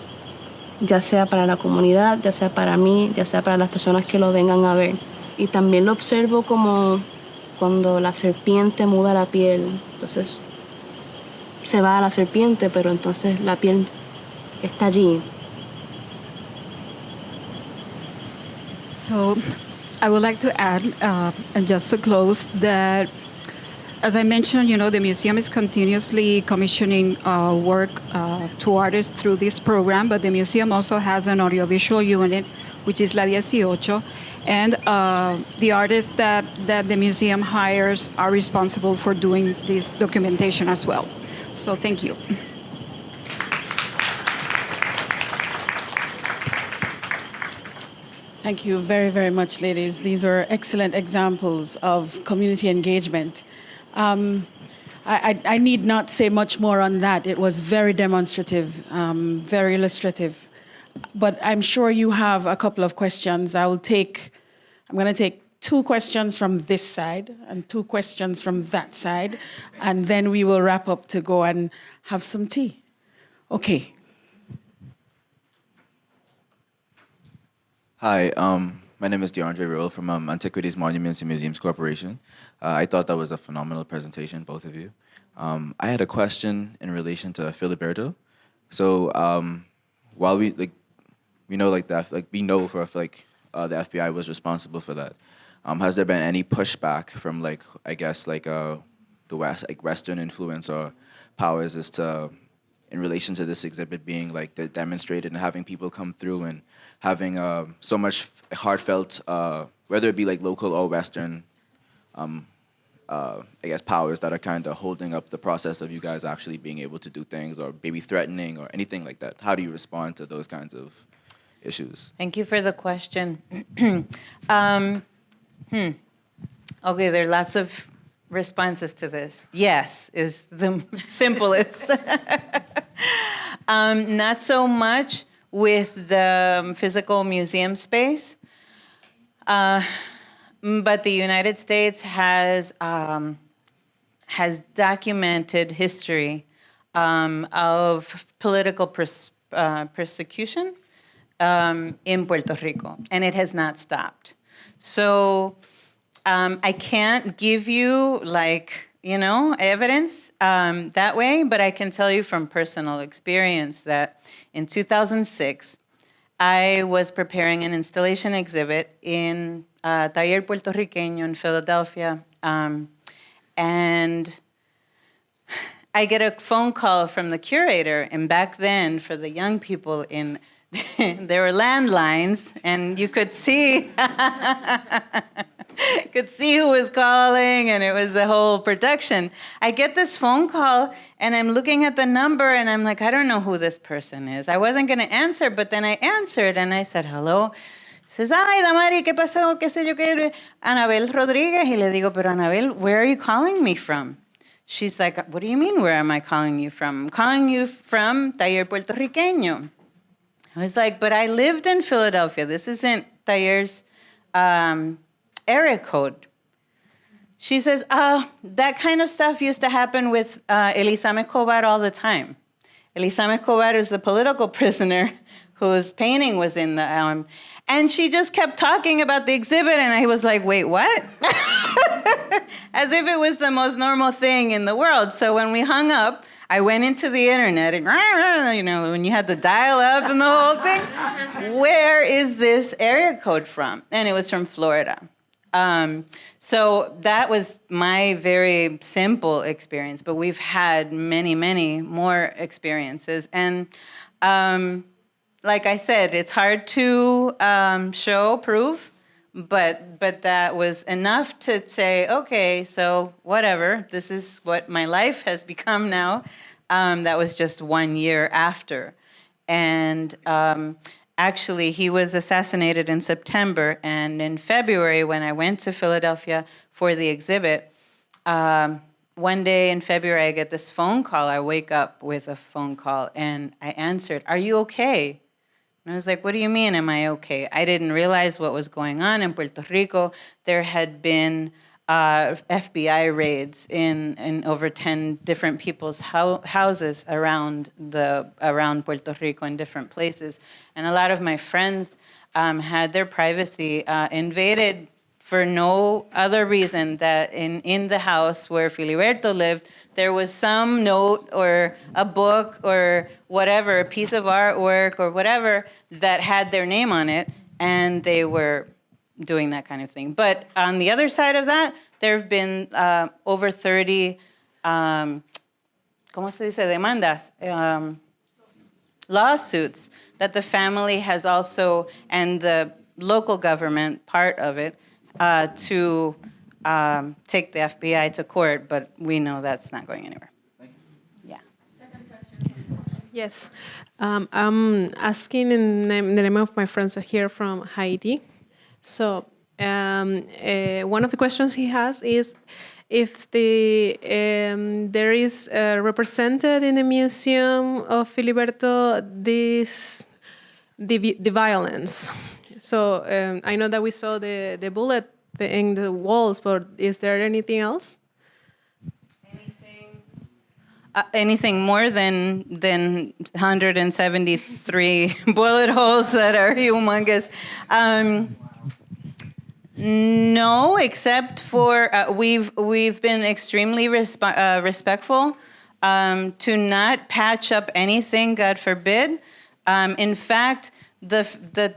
ya sea para la comunidad, ya sea para mí, ya sea para las personas que lo vengan a ver. Y también lo observo como cuando la serpiente muda la piel, entonces se va a la serpiente, pero entonces la piel está allí. So I would like to add, and just to close, that as I mentioned, the museum is continuously commissioning work to artists through this program, but the museum also has an audiovisual unit, which is La 18, and the artists that the museum hires are responsible for doing this documentation as well. So thank you. Thank you very, very much, ladies. These were excellent examples of community engagement. I need not say much more on that. It was very demonstrative, very illustrative. But I'm sure you have a couple of questions. I'm going to take 2 questions from this side and 2 questions from that side, and then we will wrap up to go and have some tea. Okay. Hi, my name is DeAndre Roll from Antiquities, Monuments, and Museums Corporation. I thought that was a phenomenal presentation, both of you. I had a question in relation to Filiberto. So while we know the FBI was responsible for that, has there been any pushback from the Western influence or powers as to in relation to this exhibit being demonstrated and having people come through and having so much heartfelt, whether it be local or Western, powers that are kind of holding up the process of you guys actually being able to do things, or maybe threatening or anything like that? How do you respond to those kinds of issues? Thank you for the question. Okay, there are lots of responses to this. Yes is the simplest. Not so much with the physical museum space, but the United States has documented history of political persecution in Puerto Rico, and it has not stopped. So I can't give you evidence that way, but I can tell you from personal experience that in 2006, I was preparing an installation exhibit in Taller Puertorriqueño in Philadelphia, and I get a phone call from the curator, and back then, for the young people there were landlines, and you could see who was calling, and it was a whole production. I get this phone call, and I'm looking at the number, and I'm like, I don't know who this person is. I wasn't going to answer, but then I answered, and I said, hello. Says, ay, Damary, ¿qué pasó? ¿Qué sé yo qué? Anabel Rodriguez. Y le digo, pero Anabel, where are you calling me from? She's like, what do you mean, where am I calling you from? I'm calling you from Taller Puertorriqueño. I was like, but I lived in Philadelphia. This isn't Taller's area code. She says, that kind of stuff used to happen with Elisam Escobar all the time. Elisam Escobar is the political prisoner whose painting was in the... and she just kept talking about the exhibit, and I was like, wait, what? As if it was the most normal thing in the world. So when we hung up, I went into the internet and, when you had to dial up and the whole thing, where is this area code from? And it was from Florida. So that was my very simple experience, but we've had many, many more experiences. And like I said, it's hard to show proof, but that was enough to say, okay, so whatever, this is what my life has become now. That was just 1 year after. And actually, he was assassinated in September, and in February, when I went to Philadelphia for the exhibit, one day in February, I get this phone call. I wake up with a phone call, and I answered, "Are you okay?" And I was like, "What do you mean, am I okay?" I didn't realize what was going on in Puerto Rico. There had been FBI raids in over 10 different people's houses around Puerto Rico in different places. And a lot of my friends had their privacy invaded for no other reason that in the house where Filiberto lived, there was some note or a book or whatever, a piece of artwork or whatever that had their name on it, and they were doing that kind of thing. But on the other side of that, there have been over 30, ¿cómo se dice? Demandas, lawsuits that the family has also, and the local government part of it, to take the FBI to court, but we know that's not going anywhere. Yeah. Yes. I'm asking in the name of my friends here from Haiti. So one of the questions he has is if there is represented in the Museum of Filiberto the violence. So I know that we saw the bullet in the walls, but is there anything else? Anything more than 173 bullet holes that are humongous? No, except for we've been extremely respectful to not patch up anything, God forbid. In fact, the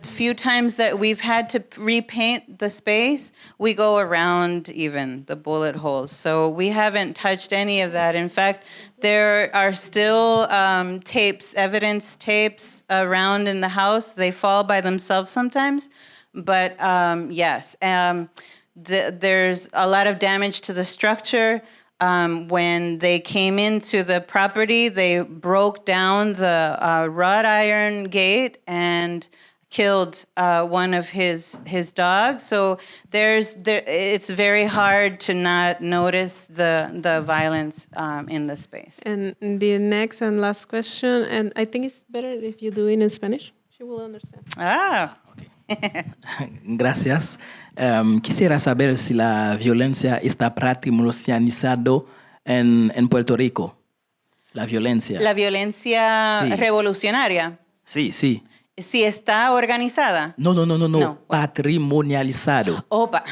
few times that we've had to repaint the space, we go around even the bullet holes. So we haven't touched any of that. In fact, there are still tapes, evidence tapes around in the house. They fall by themselves sometimes. But yes, there's a lot of damage to the structure. When they came into the property, they broke down the wrought iron gate and killed one of his dogs. So it's very hard to not notice the violence in the space. And the next and last question, and I think it's better if you do it in Spanish. She will understand. Gracias. Quisiera saber si la violencia está patrimonializada en Puerto Rico. La violencia. La violencia Sí. revolucionaria. Sí, sí. Si está organizada. No. Patrimonializado. Opa.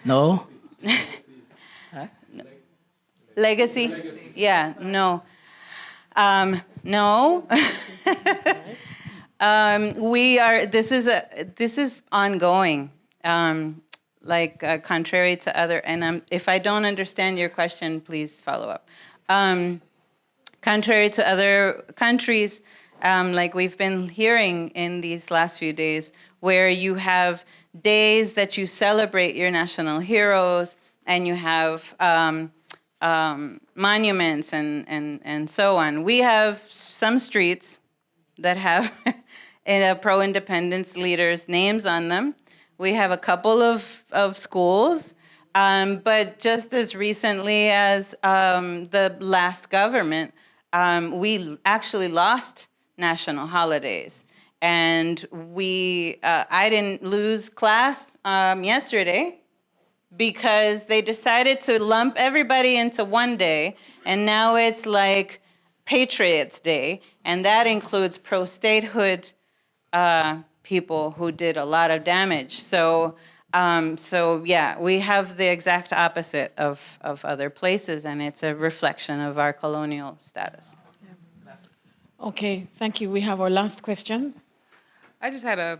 No. Legacy? Yeah, no. No. This is ongoing. Contrary to other, and if I don't understand your question, please follow up. Contrary to other countries, like we've been hearing in these last few days, where you have days that you celebrate your national heroes, and you have monuments and so on. We have some streets that have pro-independence leaders' names on them. We have a couple of schools, but just as recently as the last government, we actually lost national holidays. And I didn't lose class yesterday because they decided to lump everybody into one day, and now it's like Patriots Day, and that includes pro-statehood people who did a lot of damage. So So yeah, we have the exact opposite of other places, and it's a reflection of our colonial status. Okay, thank you. We have our last question. I just had a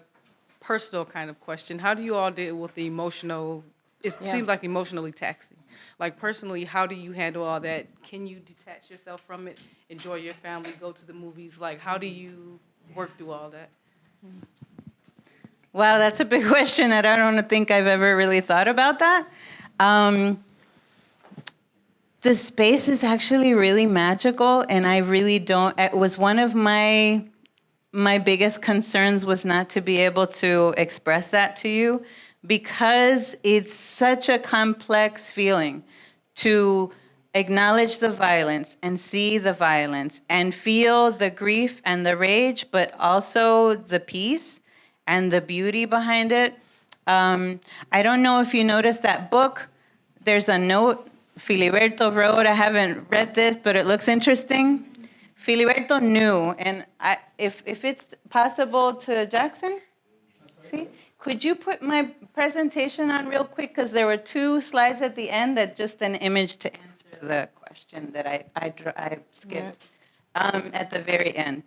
personal kind of question. How do you all deal with the emotional, it seems like emotionally taxing. Like personally, how do you handle all that? Can you detach yourself from it, enjoy your family, go to the movies? Like, how do you work through all that? Wow, that's a big question. I don't think I've ever really thought about that. The space is actually really magical, and I really don't, it was one of my biggest concerns was not to be able to express that to you, because it's such a complex feeling to acknowledge the violence and see the violence and feel the grief and the rage, but also the peace and the beauty behind it. I don't know if you noticed that book. There's a note Filiberto wrote. I haven't read this, but it looks interesting. Filiberto knew, and if it's possible to Jackson, see? Could you put my presentation on real quick? Because there were 2 slides at the end that just an image to answer the question that I skipped at the very end.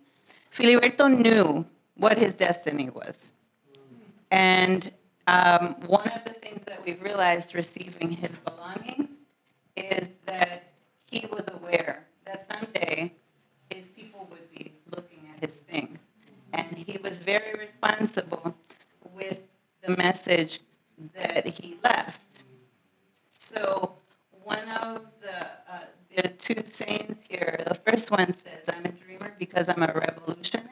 Filiberto knew what his destiny was. And one of the things that we've realized receiving his belongings is that he was aware that someday his people would be looking at his things. And he was very responsible with the message that he left. So one of there are 2 sayings here. The first one says, I'm a dreamer because I'm a revolutionary.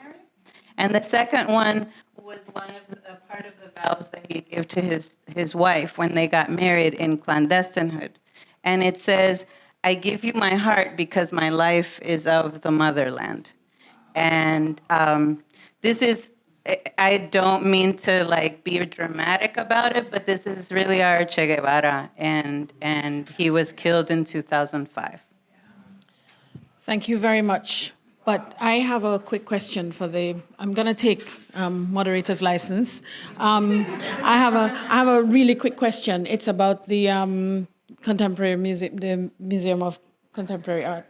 And the second one was a part of the vows that he gave to his wife when they got married in clandestinahood. And it says, I give you my heart because my life is of the motherland. And this is, I don't mean to like be dramatic about it, but this is really our Che Guevara, and he was killed in 2005. Thank you very much. But I have a quick question for I'm going to take moderator's license. I have a really quick question. It's about the Contemporary Museum, the Museum of Contemporary Art.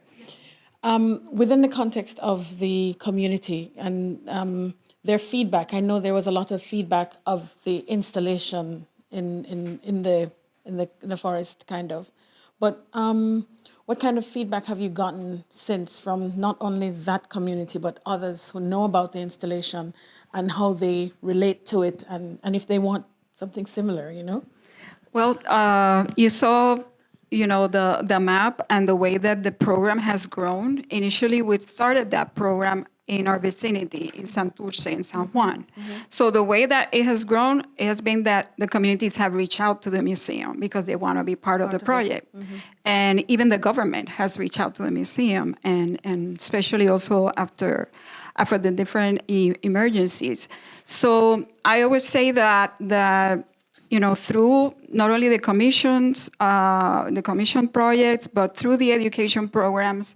Within the context of the community and their feedback, I know there was a lot of feedback of the installation in the forest, kind of. But what kind of feedback have you gotten since from not only that community, but others who know about the installation and how they relate to it, and if they want something similar, you know? Well, you saw, the map and the way that the program has grown. Initially, we started that program in our vicinity, in Santurce, in San Juan. So the way that it has grown, it has been that the communities have reached out to the museum because they want to be part of the project. And even the government has reached out to the museum, and especially also after the different emergencies. So I always say that through not only the commissions, the commission projects, but through the education programs,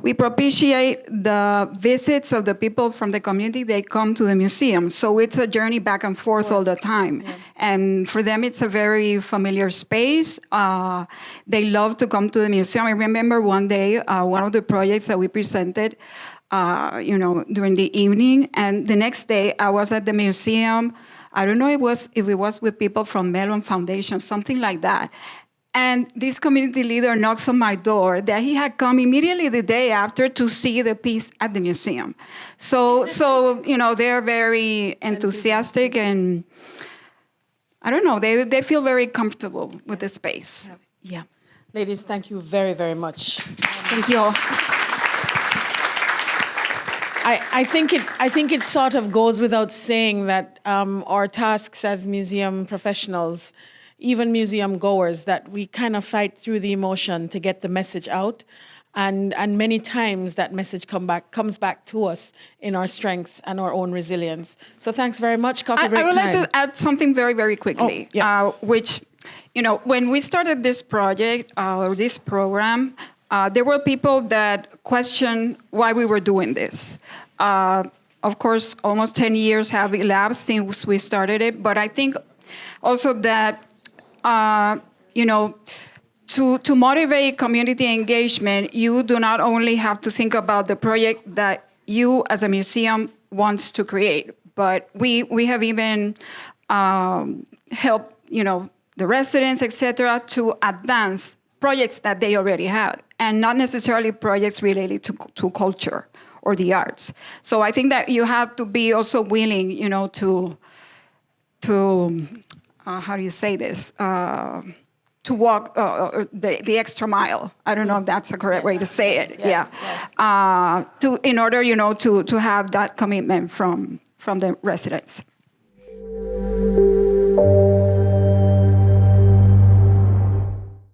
we propitiate the visits of the people from the community. They come to the museum. So it's a journey back and forth all the time. Yeah. And for them, it's a very familiar space. They love to come to the museum. I remember one day, one of the projects that we presented, during the evening. And the next day, I was at the museum. I don't know if it was with people from Mellon Foundation, something like that. And this community leader knocks on my door that he had come immediately the day after to see the piece at the museum. So they're very enthusiastic, and I don't know, they feel very comfortable with the space. Yeah. Ladies, thank you very, very much. Thank you all. I think it sort of goes without saying that our tasks as museum professionals, even museum goers, that we kind of fight through the emotion to get the message out. And many times that message comes back to us in our strength and our own resilience. So thanks very much. Coffee break time. I would like to add something very, very quickly, which, when we started this project or this program, there were people that questioned why we were doing this. Of course, almost 10 years have elapsed since we started it, but I think Also that, you know, to motivate community engagement, you do not only have to think about the project that you as a museum wants to create, but we have even helped, you know, the residents, etc., to advance projects that they already had, and not necessarily projects related to culture or the arts. So I think that you have to be also willing, you know, to how do you say this? To walk the extra mile. I don't know if that's the correct way to say it. Yes, in order, you know, to have that commitment from the residents.